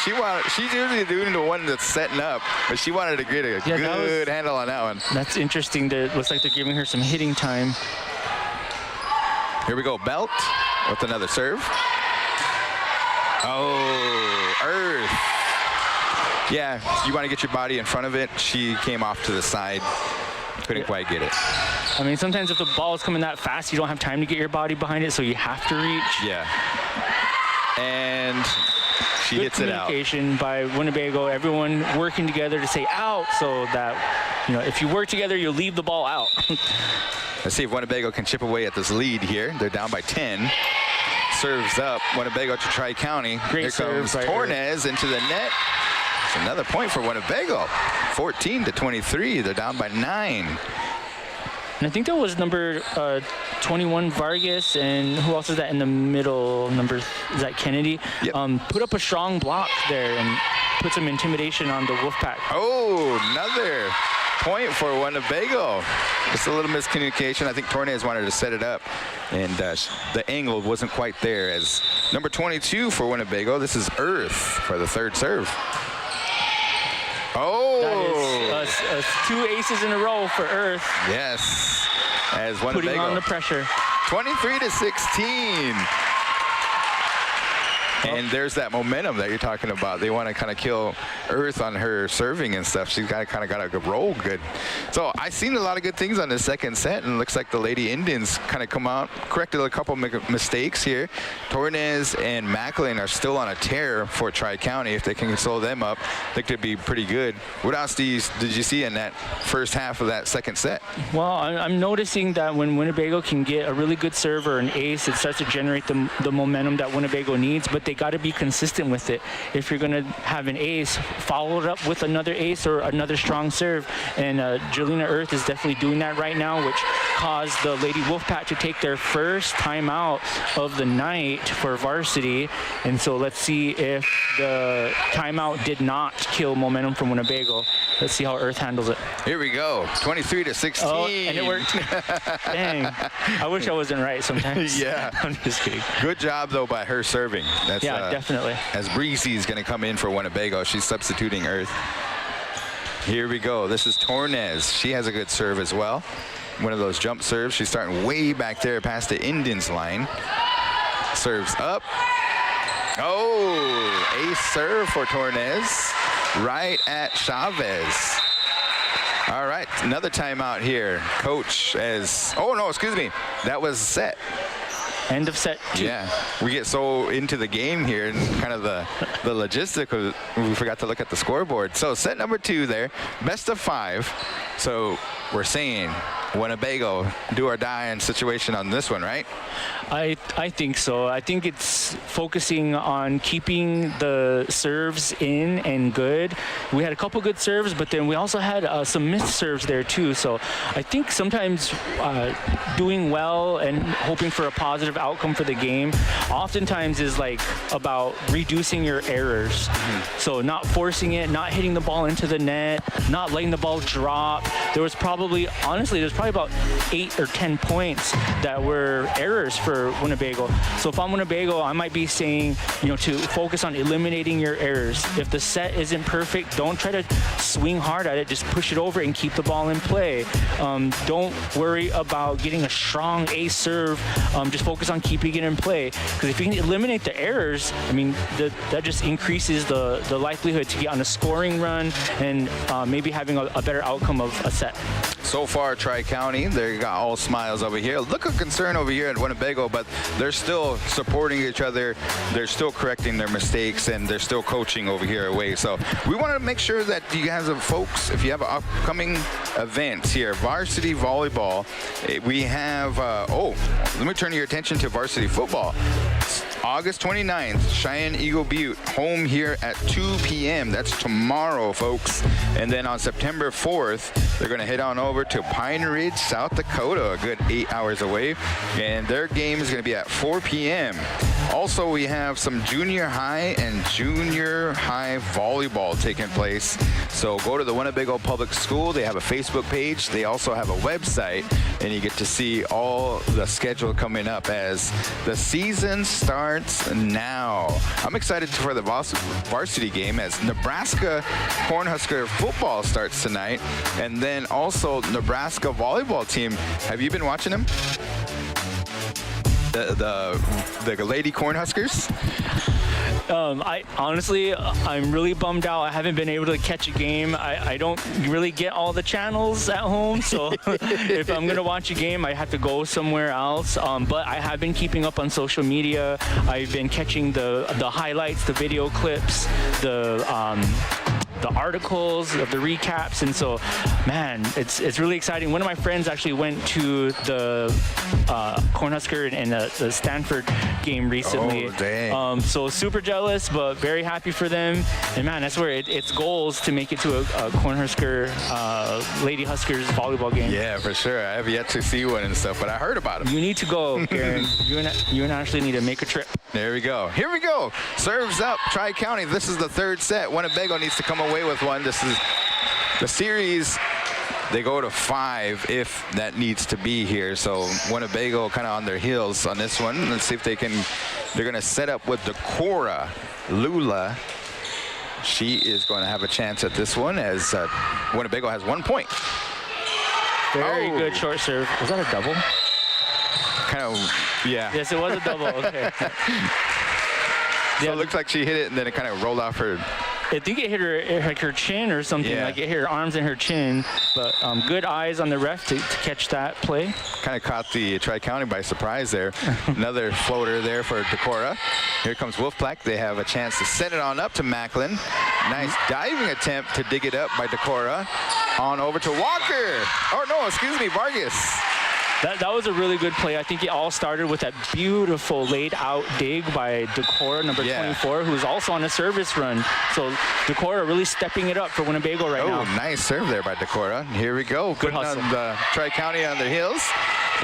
she's usually doing the one that's setting up, but she wanted to get a good handle on that one. That's interesting. It looks like they're giving her some hitting time. Here we go. Belt with another serve. Oh, Earth. Yeah, you want to get your body in front of it. She came off to the side. Couldn't quite get it. I mean, sometimes if the ball is coming that fast, you don't have time to get your body behind it, so you have to reach. Yeah. And she hits it out. Good communication by Winnebago, everyone working together to say out, so that, if you work together, you'll leave the ball out. Let's see if Winnebago can chip away at this lead here. They're down by 10. Serves up Winnebago to Tri-County. Great serve Here comes Tornez into the net. It's another point for Winnebago. 14-23. They're down by 9. And I think that was number 21 Vargas, and who else is that in the middle? Is that Kennedy? Yep. Put up a strong block there and put some intimidation on the Wolfpack. Oh, another point for Winnebago. Just a little miscommunication. I think Tornez wanted to set it up, and the angle wasn't quite there. As number 22 for Winnebago, this is Earth for the third serve. Oh! That is 2 aces in a row for Earth. Yes, as Winnebago. Putting on the pressure. 23-16. And there's that momentum that you're talking about. They want to kind of kill Earth on her serving and stuff. She's got to roll good. So I've seen a lot of good things on the second set, and it looks like the Lady Indians kind of come out, corrected a couple mistakes here. Tornes and Macklin are still on a tear for Tri-County. If they can slow them up, I think they'd be pretty good. What else did you see in that first half of that second set? Well, I'm noticing that when Winnebago can get a really good serve or an ace, it starts to generate the momentum that Winnebago needs, but they got to be consistent with it. If you're going to have an ace, follow it up with another ace or another strong serve. And Jelena Earth is definitely doing that right now, which caused the Lady Wolfpack to take their first timeout of the night for varsity. And so let's see if the timeout did not kill momentum from Winnebago. Let's see how Earth handles it. Here we go, 23-16. Oh, and it worked. Dang. I wish I wasn't right sometimes. Yeah. I'm just kidding. Good job, though, by her serving. That's, yeah, definitely. As Breezy is going to come in for Winnebago, she's substituting Earth. Here we go. This is Tornes. She has a good serve as well. One of those jump serves. She's starting way back there past the Indians line. Serves up. Oh, ace serve for Tornes. Right at Chavez. All right, another timeout here. Coach as, oh no, excuse me. That was set. End of set 2. Yeah, we get so into the game here and kind of the logistic, we forgot to look at the scoreboard. So set number 2 there, best of 5. So we're saying Winnebago do or die in situation on this one, right? I think so. I think it's focusing on keeping the serves in and good. We had a couple good serves, but then we also had some missed serves there too. So I think sometimes doing well and hoping for a positive outcome for the game oftentimes is like about reducing your errors. So not forcing it, not hitting the ball into the net, not letting the ball drop. There was probably, honestly, there's probably about 8 or 10 points that were errors for Winnebago. So if I'm Winnebago, I might be saying, to focus on eliminating your errors. If the set isn't perfect, don't try to swing hard at it. Just push it over and keep the ball in play. Don't worry about getting a strong ace serve. Just focus on keeping it in play. Because if you can eliminate the errors, I mean, that just increases the likelihood to get on a scoring run and maybe having a better outcome of a set. So far, Tri-County, they got all smiles over here. Look of concern over here at Winnebago, but they're still supporting each other. They're still correcting their mistakes, and they're still coaching over here away. So we want to make sure that you guys, folks, if you have upcoming events here, Varsity Volleyball, we have, let me turn your attention to Varsity Football. August 29th, Cheyenne Eagle Butte, home here at 2 p.m. That's tomorrow, folks. And then on September 4th, they're going to head on over to Pine Ridge, South Dakota, a good 8 hours away. And their game is going to be at 4 p.m. Also, we have some junior high and junior high volleyball taking place. So go to the Winnebago Public School. They have a Facebook page. They also have a website, and you get to see all the schedule coming up as the season starts now. I'm excited for the varsity game as Nebraska Cornhusker football starts tonight, and then also Nebraska volleyball team. Have you been watching them? The Lady Cornhuskers? I'm really bummed out. I haven't been able to catch a game. I don't really get all the channels at home, so if I'm gonna watch a game, I have to go somewhere else. But I have been keeping up on social media. I've been catching the highlights, the video clips, the articles of the recaps, and so, man, it's really exciting. One of my friends actually went to the Cornhusker and the Stanford game recently. Oh, dang. So super jealous, but very happy for them. And man, that's where it's goals to make it to a Cornhusker Lady Huskers volleyball game. Yeah, for sure. I have yet to see one and stuff, but I heard about them. You need to go, Karen. you and Ashley need to make a trip. There we go. Here we go. Serves up, Tri-County. This is the third set. Winnebago needs to come away with one. This is the series. They go to 5 if that needs to be here. So Winnebago kind of on their heels on this one. Let's see if they can. They're going to set up with the Cora Lula She is going to have a chance at this one as Winnebago has 1 point. Very good short serve. Was that a double? Kind of, yeah. Yes, it was a double. Okay. So it looks like she hit it and then it kind of rolled off her. I think it hit her like her chin or something. Yeah. Like it hit her arms and her chin. But good eyes on the ref to catch that play. Kind of caught the Tri-County by surprise there. Another floater there for Decorah. Here comes Wolfpack. They have a chance to send it on up to Macklin. Nice diving attempt to dig it up by Decorah. On over to Walker. Oh no, excuse me, Vargas. That was a really good play. I think it all started with that beautiful laid out dig by Decorah, number 24, who's also on a service run. So Decorah really stepping it up for Winnebago right now. Oh, nice serve there by Decorah. Here we go. Good hustle. On the Tri-County on their heels.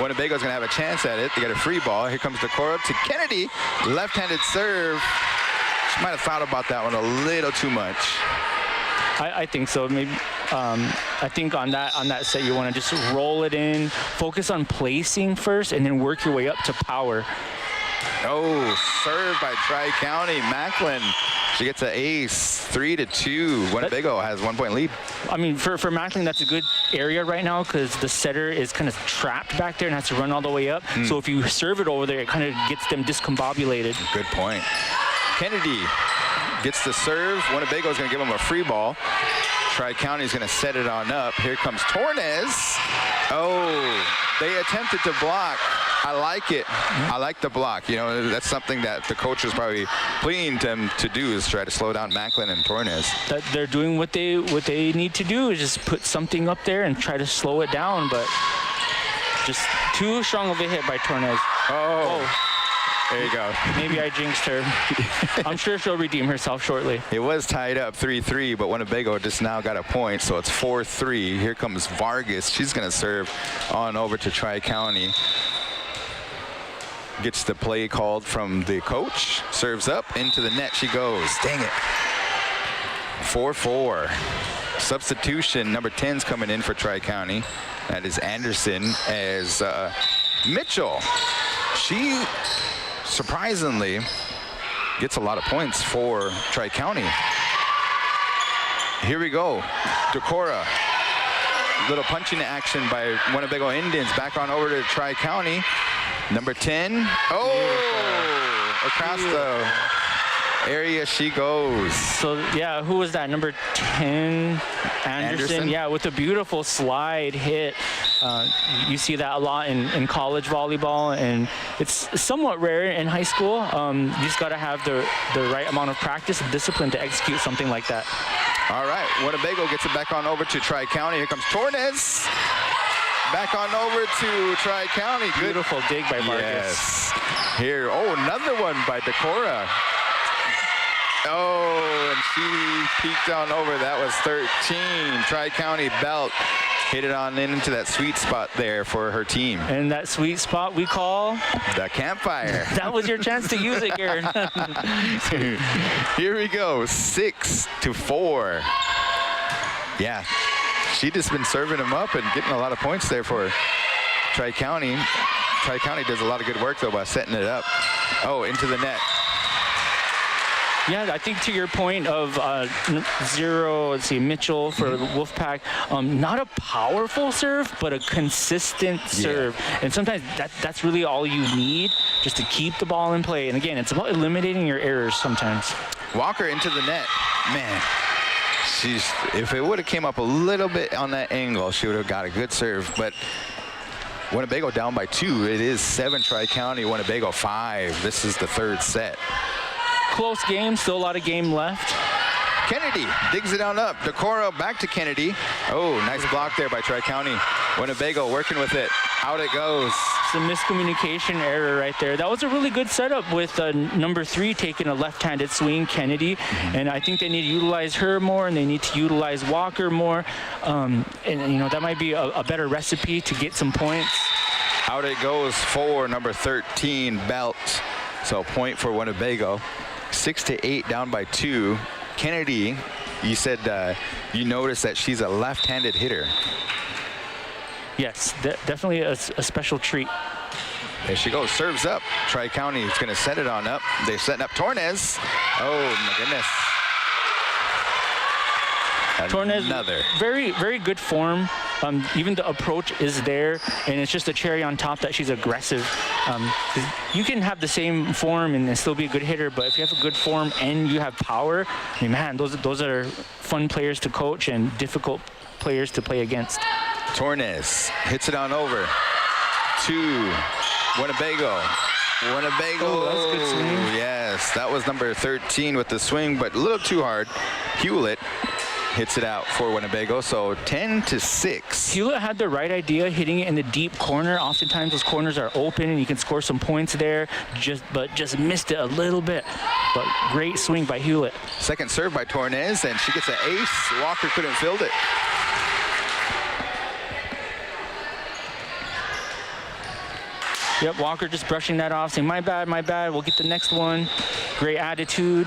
Winnebago's going to have a chance at it. They got a free ball. Here comes Decorah to Kennedy. Left-handed serve. She might have thought about that one a little too much. I think so. Maybe I think on that set you want to just roll it in, focus on placing first, and then work your way up to power. Oh, served by Tri-County. Macklin, she gets an ace, 3-2. Winnebago has 1 point lead. I mean, for Macklin, that's a good area right now because the setter is kind of trapped back there and has to run all the way up. So if you serve it over there, it kind of gets them discombobulated. Good point. Kennedy gets the serve. Winnebago is going to give him a free ball. Tri-County is going to set it on up. Here comes Tornes. Oh, they attempted to block. I like it. I like the block. You know, that's something that the coach was probably pleading to them to do, is try to slow down Macklin and Tornes. That they're doing what they need to do, is just put something up there and try to slow it down, but just too strong of a hit by Tornes. Oh. There you go. Maybe I jinxed her. I'm sure she'll redeem herself shortly. It was tied up 3-3, but Winnebago just now got a point, so it's 4-3. Here comes Vargas. She's going to serve on over to Tri-County. Gets the play called from the coach. Serves up into the net. She goes. Dang it. 4-4. Substitution. Number 10's coming in for Tri-County. That is Anderson as Mitchell. She surprisingly gets a lot of points for Tri-County. Here we go. Decorah. Little punching action by Winnebago Indians. Back on over to Tri-County. Number 10. Oh! Across the area she goes. So, yeah, who was that? Number 10, Anderson. Yeah, with a beautiful slide hit. You see that a lot in college volleyball, and it's somewhat rare in high school. You just got to have the right amount of practice and discipline to execute something like that. All right, Winnebago gets it back on over to Tri-County. Here comes Tornes. Back on over to Tri-County. Beautiful dig by Vargas. Yes. Here, oh, another one by Decorah. Oh, and she peeked on over. That was 13. Tri-County belt. Hit it on into that sweet spot there for her team. And that sweet spot we call? The campfire. That was your chance to use it, Garen. Here we go, 6-4. Yeah, she just been serving them up and getting a lot of points there for Tri-County. Tri-County does a lot of good work, though, by setting it up. Oh, into the net. Yeah, I think to your point of Mitchell for Wolfpack, not a powerful serve, but a consistent serve. And sometimes that's really all you need, just to keep the ball in play. And again, it's about eliminating your errors sometimes. Walker into the net. Man, if it would have came up a little bit on that angle, she would have got a good serve. But Winnebago down by 2. It is 7 Tri-County, Winnebago 5. This is the third set. Close game, still a lot of game left. Kennedy digs it on up. Decorah back to Kennedy. Oh, nice block there by Tri-County. Winnebago working with it. Out it goes. Some miscommunication error right there. That was a really good setup with number 3 taking a left-handed swing, Kennedy. And I think they need to utilize her more, and they need to utilize Walker more. And you know, that might be a better recipe to get some points. Out it goes for number 13, Belt. So a point for Winnebago. 6-8 down by 2. Kennedy, you said you noticed that she's a left-handed hitter. Yes, definitely a special treat. There she goes, serves up. Tri-County is going to set it on up. They're setting up Tornes. Oh, my goodness. Tornes, Another. very, very good form. Even the approach is there, and it's just a cherry on top that she's aggressive. You can have the same form and still be a good hitter, but if you have a good form and you have power, I mean, man, those are fun players to coach and difficult players to play against. Tornes hits it on over to Winnebago. Winnebago. Oh, that was a good swing. Yes, that was number 13 with the swing, but a little too hard. Hewlett hits it out for Winnebago, so 10-6. Hewlett had the right idea, hitting it in the deep corner. Oftentimes those corners are open and you can score some points there, but just missed it a little bit. But great swing by Hewlett. Second serve by Tornes, and she gets an ace. Walker couldn't field it. Yep, Walker just brushing that off, saying, my bad, we'll get the next one. Great attitude,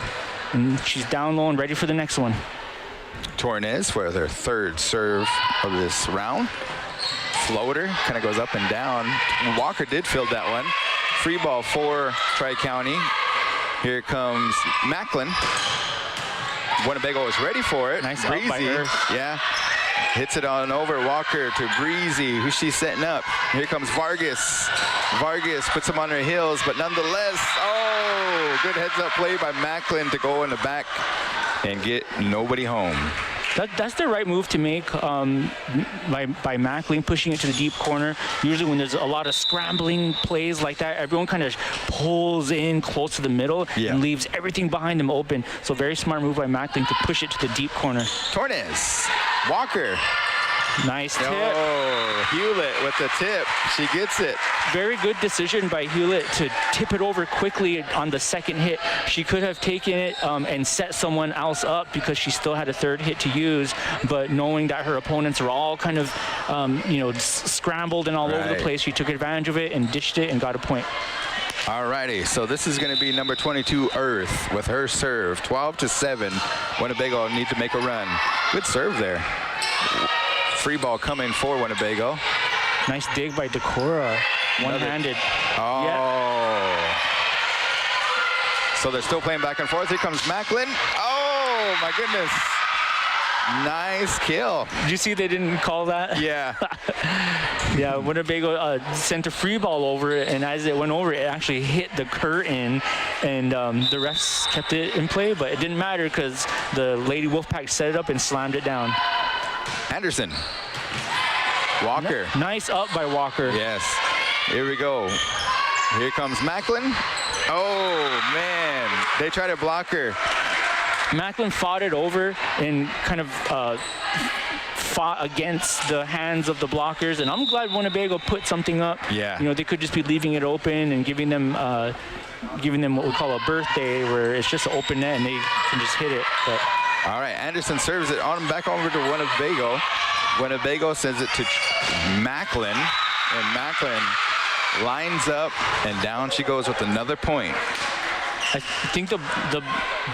and she's down low and ready for the next one. Tornes for their third serve of this round. Floater, kind of goes up and down. Walker did field that one. Free ball for Tri-County. Here comes Macklin. Winnebago is ready for it. Nice Breezy. up by her. Yeah. Hits it on over. Walker to Breezy. Who's she setting up? Here comes Vargas. Vargas puts him on her heels, but nonetheless, oh, good heads-up play by Macklin to go in the back and get nobody home. That's the right move to make by Macklin, pushing it to the deep corner. Usually when there's a lot of scrambling plays like that, everyone kind of pulls in close to the middle and leaves everything behind them open. So very smart move by Macklin to push it to the deep corner. Tornes. Walker. Nice tip. Oh, Hewlett with the tip. She gets it. Very good decision by Hewlett to tip it over quickly on the second hit. She could have taken it and set someone else up because she still had a third hit to use, but knowing that her opponents are all kind of, scrambled and all over the place, she took advantage of it and dished it and got a point. All righty, so this is going to be number 22, Earth, with her serve. 12-7. Winnebago need to make a run. Good serve there. Free ball coming for Winnebago. Nice dig by Decora. One-handed. Oh. Yeah. So they're still playing back and forth. Here comes Macklin. Oh, my goodness. Nice kill. Did you see they didn't call that? Yeah. Yeah, Winnebago sent a free ball over it, and as it went over, it actually hit the curtain, and the refs kept it in play, but it didn't matter because the Lady Wolfpack set it up and slammed it down. Anderson. Walker. Nice up by Walker. Yes. Here we go. Here comes Macklin. Oh, man. They try to block her. Macklin fought it over and kind of fought against the hands of the blockers, and I'm glad Winnebago put something up. Yeah. You know, they could just be leaving it open and giving them what we call a birthday, where it's just an open net and they can just hit it. But all right, Anderson serves it on back over to Winnebago. Winnebago sends it to Macklin, and Macklin lines up, and down she goes with another point. I think the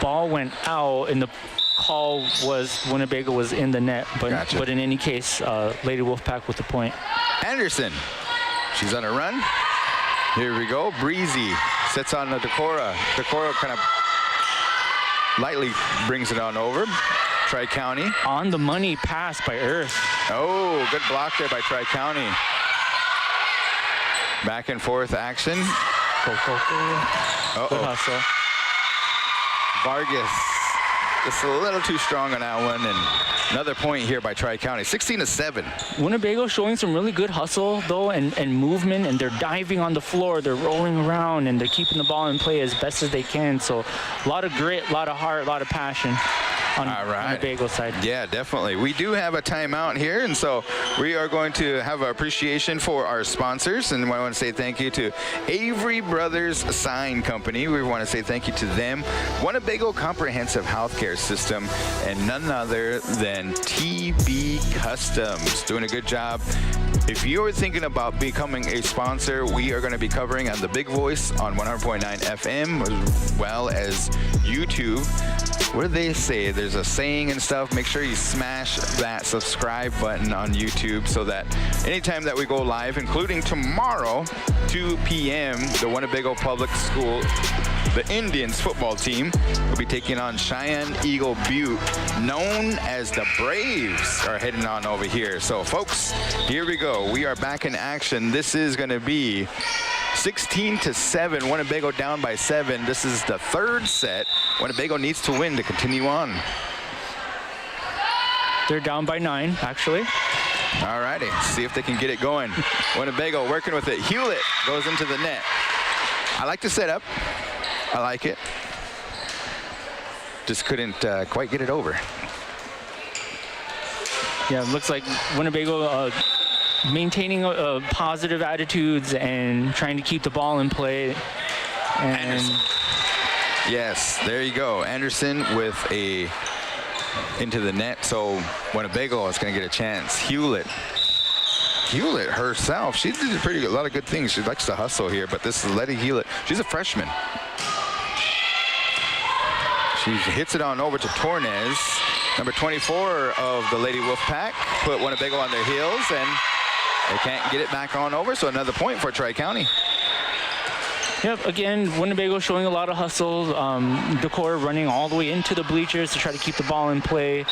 ball went out, and the call was Winnebago was in the net. But in any case, Lady Wolfpack with the point. Anderson, she's on a run. Here we go. Breezy sits on the Decora. Decora kind of lightly brings it on over. Tri-County. On the money pass by Earth. Oh, good block there by Tri-County. Back and forth action. Go. Good hustle. Vargas just a little too strong on that one, and another point here by Tri-County. 16-7. Winnebago showing some really good hustle though, and movement, and they're diving on the floor, they're rolling around, and they're keeping the ball in play as best as they can. So a lot of grit, a lot of heart, a lot of passion on Winnebago side. Yeah, definitely. We do have a timeout here, and so we are going to have an appreciation for our sponsors, and I want to say thank you to Avery Brothers Sign Company. We want to say thank you to them. Winnebago Comprehensive Healthcare System, and none other than TB Customs. Doing a good job. If you're thinking about becoming a sponsor, we are going to be covering on the Big Voice on 100.9 FM, as well as YouTube. What do they say? There's a saying and stuff. Make sure you smash that subscribe button on YouTube so that anytime that we go live, including tomorrow, 2 p.m., the Winnebago Public School the Indians football team will be taking on Cheyenne Eagle Butte, known as the Braves, are heading on over here. So, folks, here we go. We are back in action. This is going to be 16-7. Winnebago down by 7. This is the third set. Winnebago needs to win to continue on. They're down by 9, actually. All righty, see if they can get it going. Winnebago working with it. Hewlett goes into the net. I like the setup. I like it. Just couldn't quite get it over. Yeah, it looks like Winnebago maintaining positive attitudes and trying to keep the ball in play. And yes, there you go. Anderson with a into the net, so Winnebago is going to get a chance. Hewlett herself, she did a lot of good things. She likes to hustle here, but this is Letty Hewlett. She's a freshman. She hits it on over to Tornes. Number 24 of the Lady Wolfpack put Winnebago on their heels, and they can't get it back on over, so another point for Tri-County. Yep, again, Winnebago showing a lot of hustle. Decor running all the way into the bleachers to try to keep the ball in play.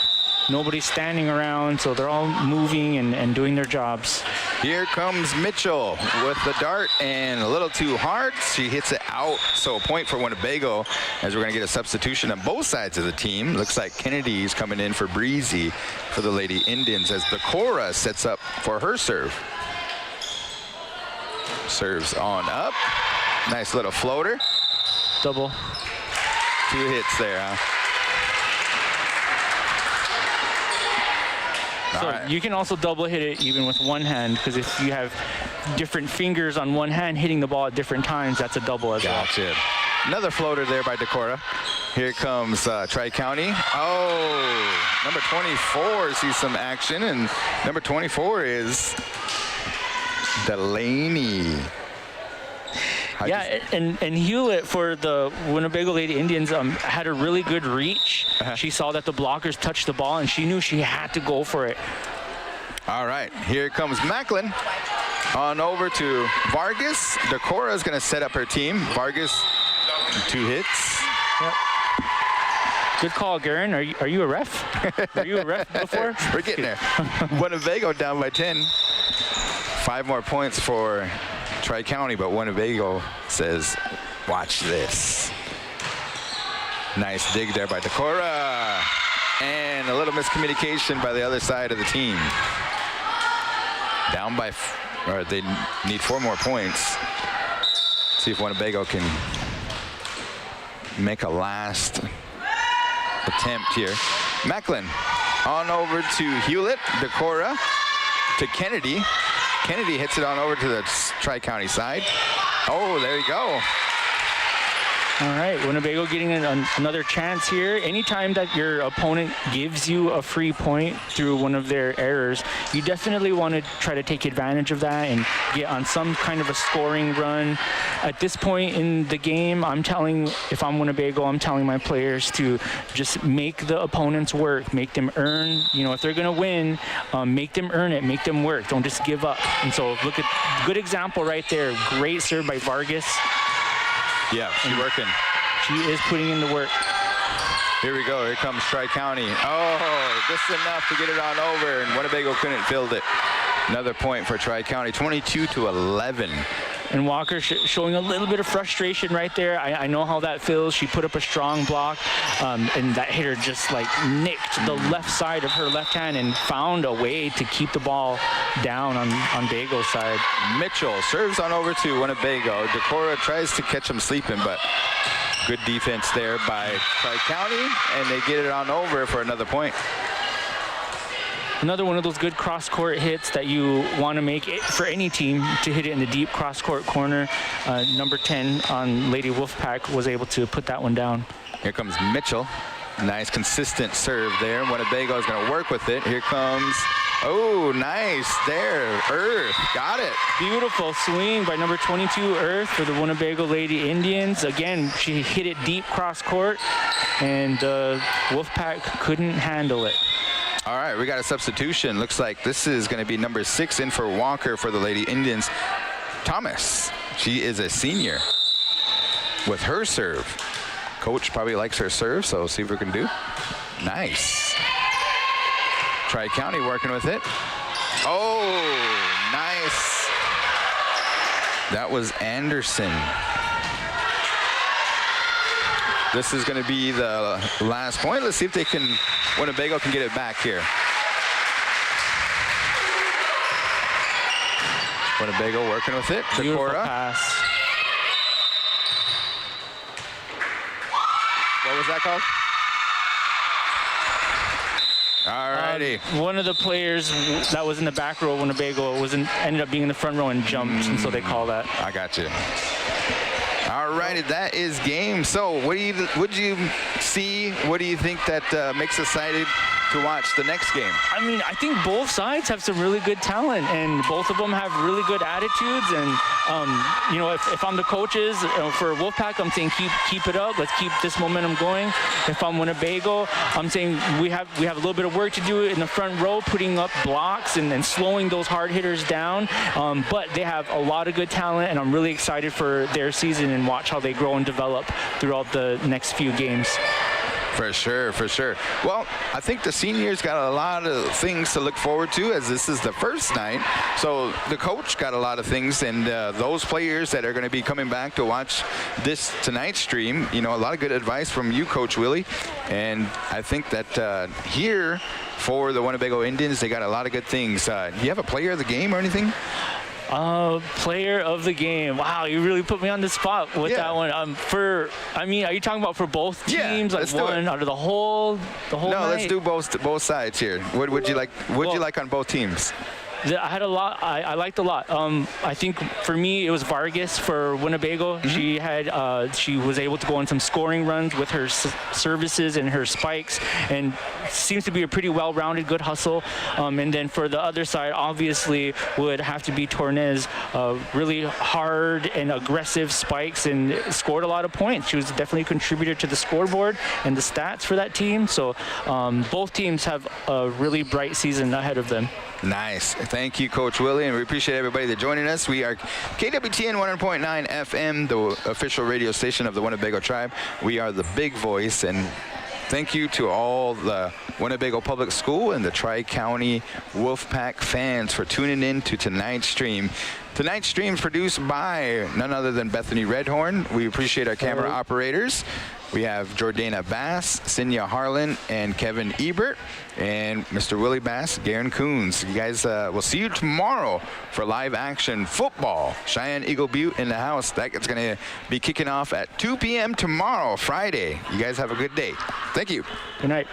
Nobody's standing around, so they're all moving and doing their jobs. Here comes Mitchell with the dart, and a little too hard. She hits it out, so a point for Winnebago, as we're going to get a substitution on both sides of the team. Looks like Kennedy's coming in for Breezy for the Lady Indians, as Decora sets up for her serve. Serves on up. Nice little floater. Double. 2 hits there, huh? So you can also double hit it even with one hand, because if you have different fingers on one hand hitting the ball at different times, that's a double as well. Gotcha. Another floater there by Decora. Here comes Tri-County. Oh, number 24 sees some action, and number 24 is Delaney. Yeah, and Hewlett for the Winnebago Lady Indians had a really good reach. She saw that the blockers touched the ball, and she knew she had to go for it. All right, here comes Macklin on over to Vargas. Decora is going to set up her team. Vargas, 2 hits. Yep. Good call, Garen. Are you a ref? Were you a ref before? We're getting there. Winnebago down by 10. 5 more points for Tri-County, but Winnebago says, watch this. Nice dig there by Decora. And a little miscommunication by the other side of the team. Down by, or they need 4 more points. See if Winnebago can make a last attempt here. Macklin on over to Hewlett. Decora to Kennedy. Kennedy hits it on over to the Tri-County side. Oh, there you go. All right, Winnebago getting another chance here. Anytime that your opponent gives you a free point through one of their errors, you definitely want to try to take advantage of that and get on some kind of a scoring run. At this point in the game, if I'm Winnebago, I'm telling my players to just make the opponents work, make them earn. You know, if they're going to win, make them earn it, make them work. Don't just give up. And so look at, good example right there. Great serve by Vargas. Yeah, she's working. She is putting in the work. Here we go. Here comes Tri-County. Oh, just enough to get it on over, and Winnebago couldn't field it. Another point for Tri-County, 22-11. And Walker showing a little bit of frustration right there. I know how that feels. She put up a strong block, and that hitter just like nicked the left side of her left hand and found a way to keep the ball down on Bago's side. Mitchell serves on over to Winnebago. Decora tries to catch him sleeping, but good defense there by Tri-County, and they get it on over for another point. Another one of those good cross-court hits that you want to make it for any team, to hit it in the deep cross-court corner. Number 10 on Lady Wolfpack was able to put that one down. Here comes Mitchell. Nice consistent serve there. Winnebago is going to work with it. Here comes, oh, nice there. Earth, got it. Beautiful swing by number 22, Earth, for the Winnebago Lady Indians. Again, she hit it deep cross-court, and Wolfpack couldn't handle it. All right, we got a substitution. Looks like this is going to be number 6 in for Walker for the Lady Indians. Thomas, she is a senior. with her serve. Coach probably likes her serve, so see if we can do. Nice. Tri-County working with it. Oh, nice. That was Anderson. This is going to be the last point. Let's see if Winnebago can get it back here. Winnebago working with it. Beautiful Takora. pass. What was that called? All righty. One of the players that was in the back row of Winnebago ended up being in the front row and jumped, and so they call that. I got you. All righty, that is game. So what do you see? What do you think that makes us excited to watch the next game? I mean, I think both sides have some really good talent, and both of them have really good attitudes. And you know, if I'm the coaches for Wolfpack, I'm saying keep it up. Let's keep this momentum going. If I'm Winnebago, I'm saying we have a little bit of work to do in the front row, putting up blocks and slowing those hard hitters down. But they have a lot of good talent, and I'm really excited for their season and watch how they grow and develop throughout the next few games. For sure, for sure. Well, I think the seniors got a lot of things to look forward to, as this is the first night. So the coach got a lot of things, and those players that are going to be coming back to watch this tonight's stream, you know, a lot of good advice from you, Coach Willie. And I think that here for the Winnebago Indians, they got a lot of good things. Do you have a player of the game or anything? Player of the game. Wow, you really put me on the spot with that one. I mean, are you talking about for both teams? Yeah, like one out of the whole No, night? let's do both sides here. What would you like? What you like on both teams? I had a lot. I liked a lot. I think for me it was Vargas for Winnebago. She was able to go on some scoring runs with her services and her spikes, and seems to be a pretty well-rounded, good hustle. And then for the other side, obviously would have to be Tornez. Really hard and aggressive spikes, and scored a lot of points. She was definitely a contributor to the scoreboard and the stats for that team. So both teams have a really bright season ahead of them. Nice. Thank you, Coach Willie, and we appreciate everybody that joining us. We are KWTN 100.9 FM, the official radio station of the Winnebago Tribe. We are the big voice, and thank you to all the Winnebago Public School and the Tri-County Wolfpack fans for tuning in to tonight's stream. Tonight's stream is produced by none other than Bethany Redhorn. We appreciate our camera operators. We have Jordana Bass, Sinya Harlan, and Kevin Ebert, and Mr. Willie Bass, Garen Coons. You guys, we'll see you tomorrow for live action football. Cheyenne Eagle Butte in the house. That's going to be kicking off at 2 p.m. tomorrow, Friday. You guys have a good day. Thank you. Good night.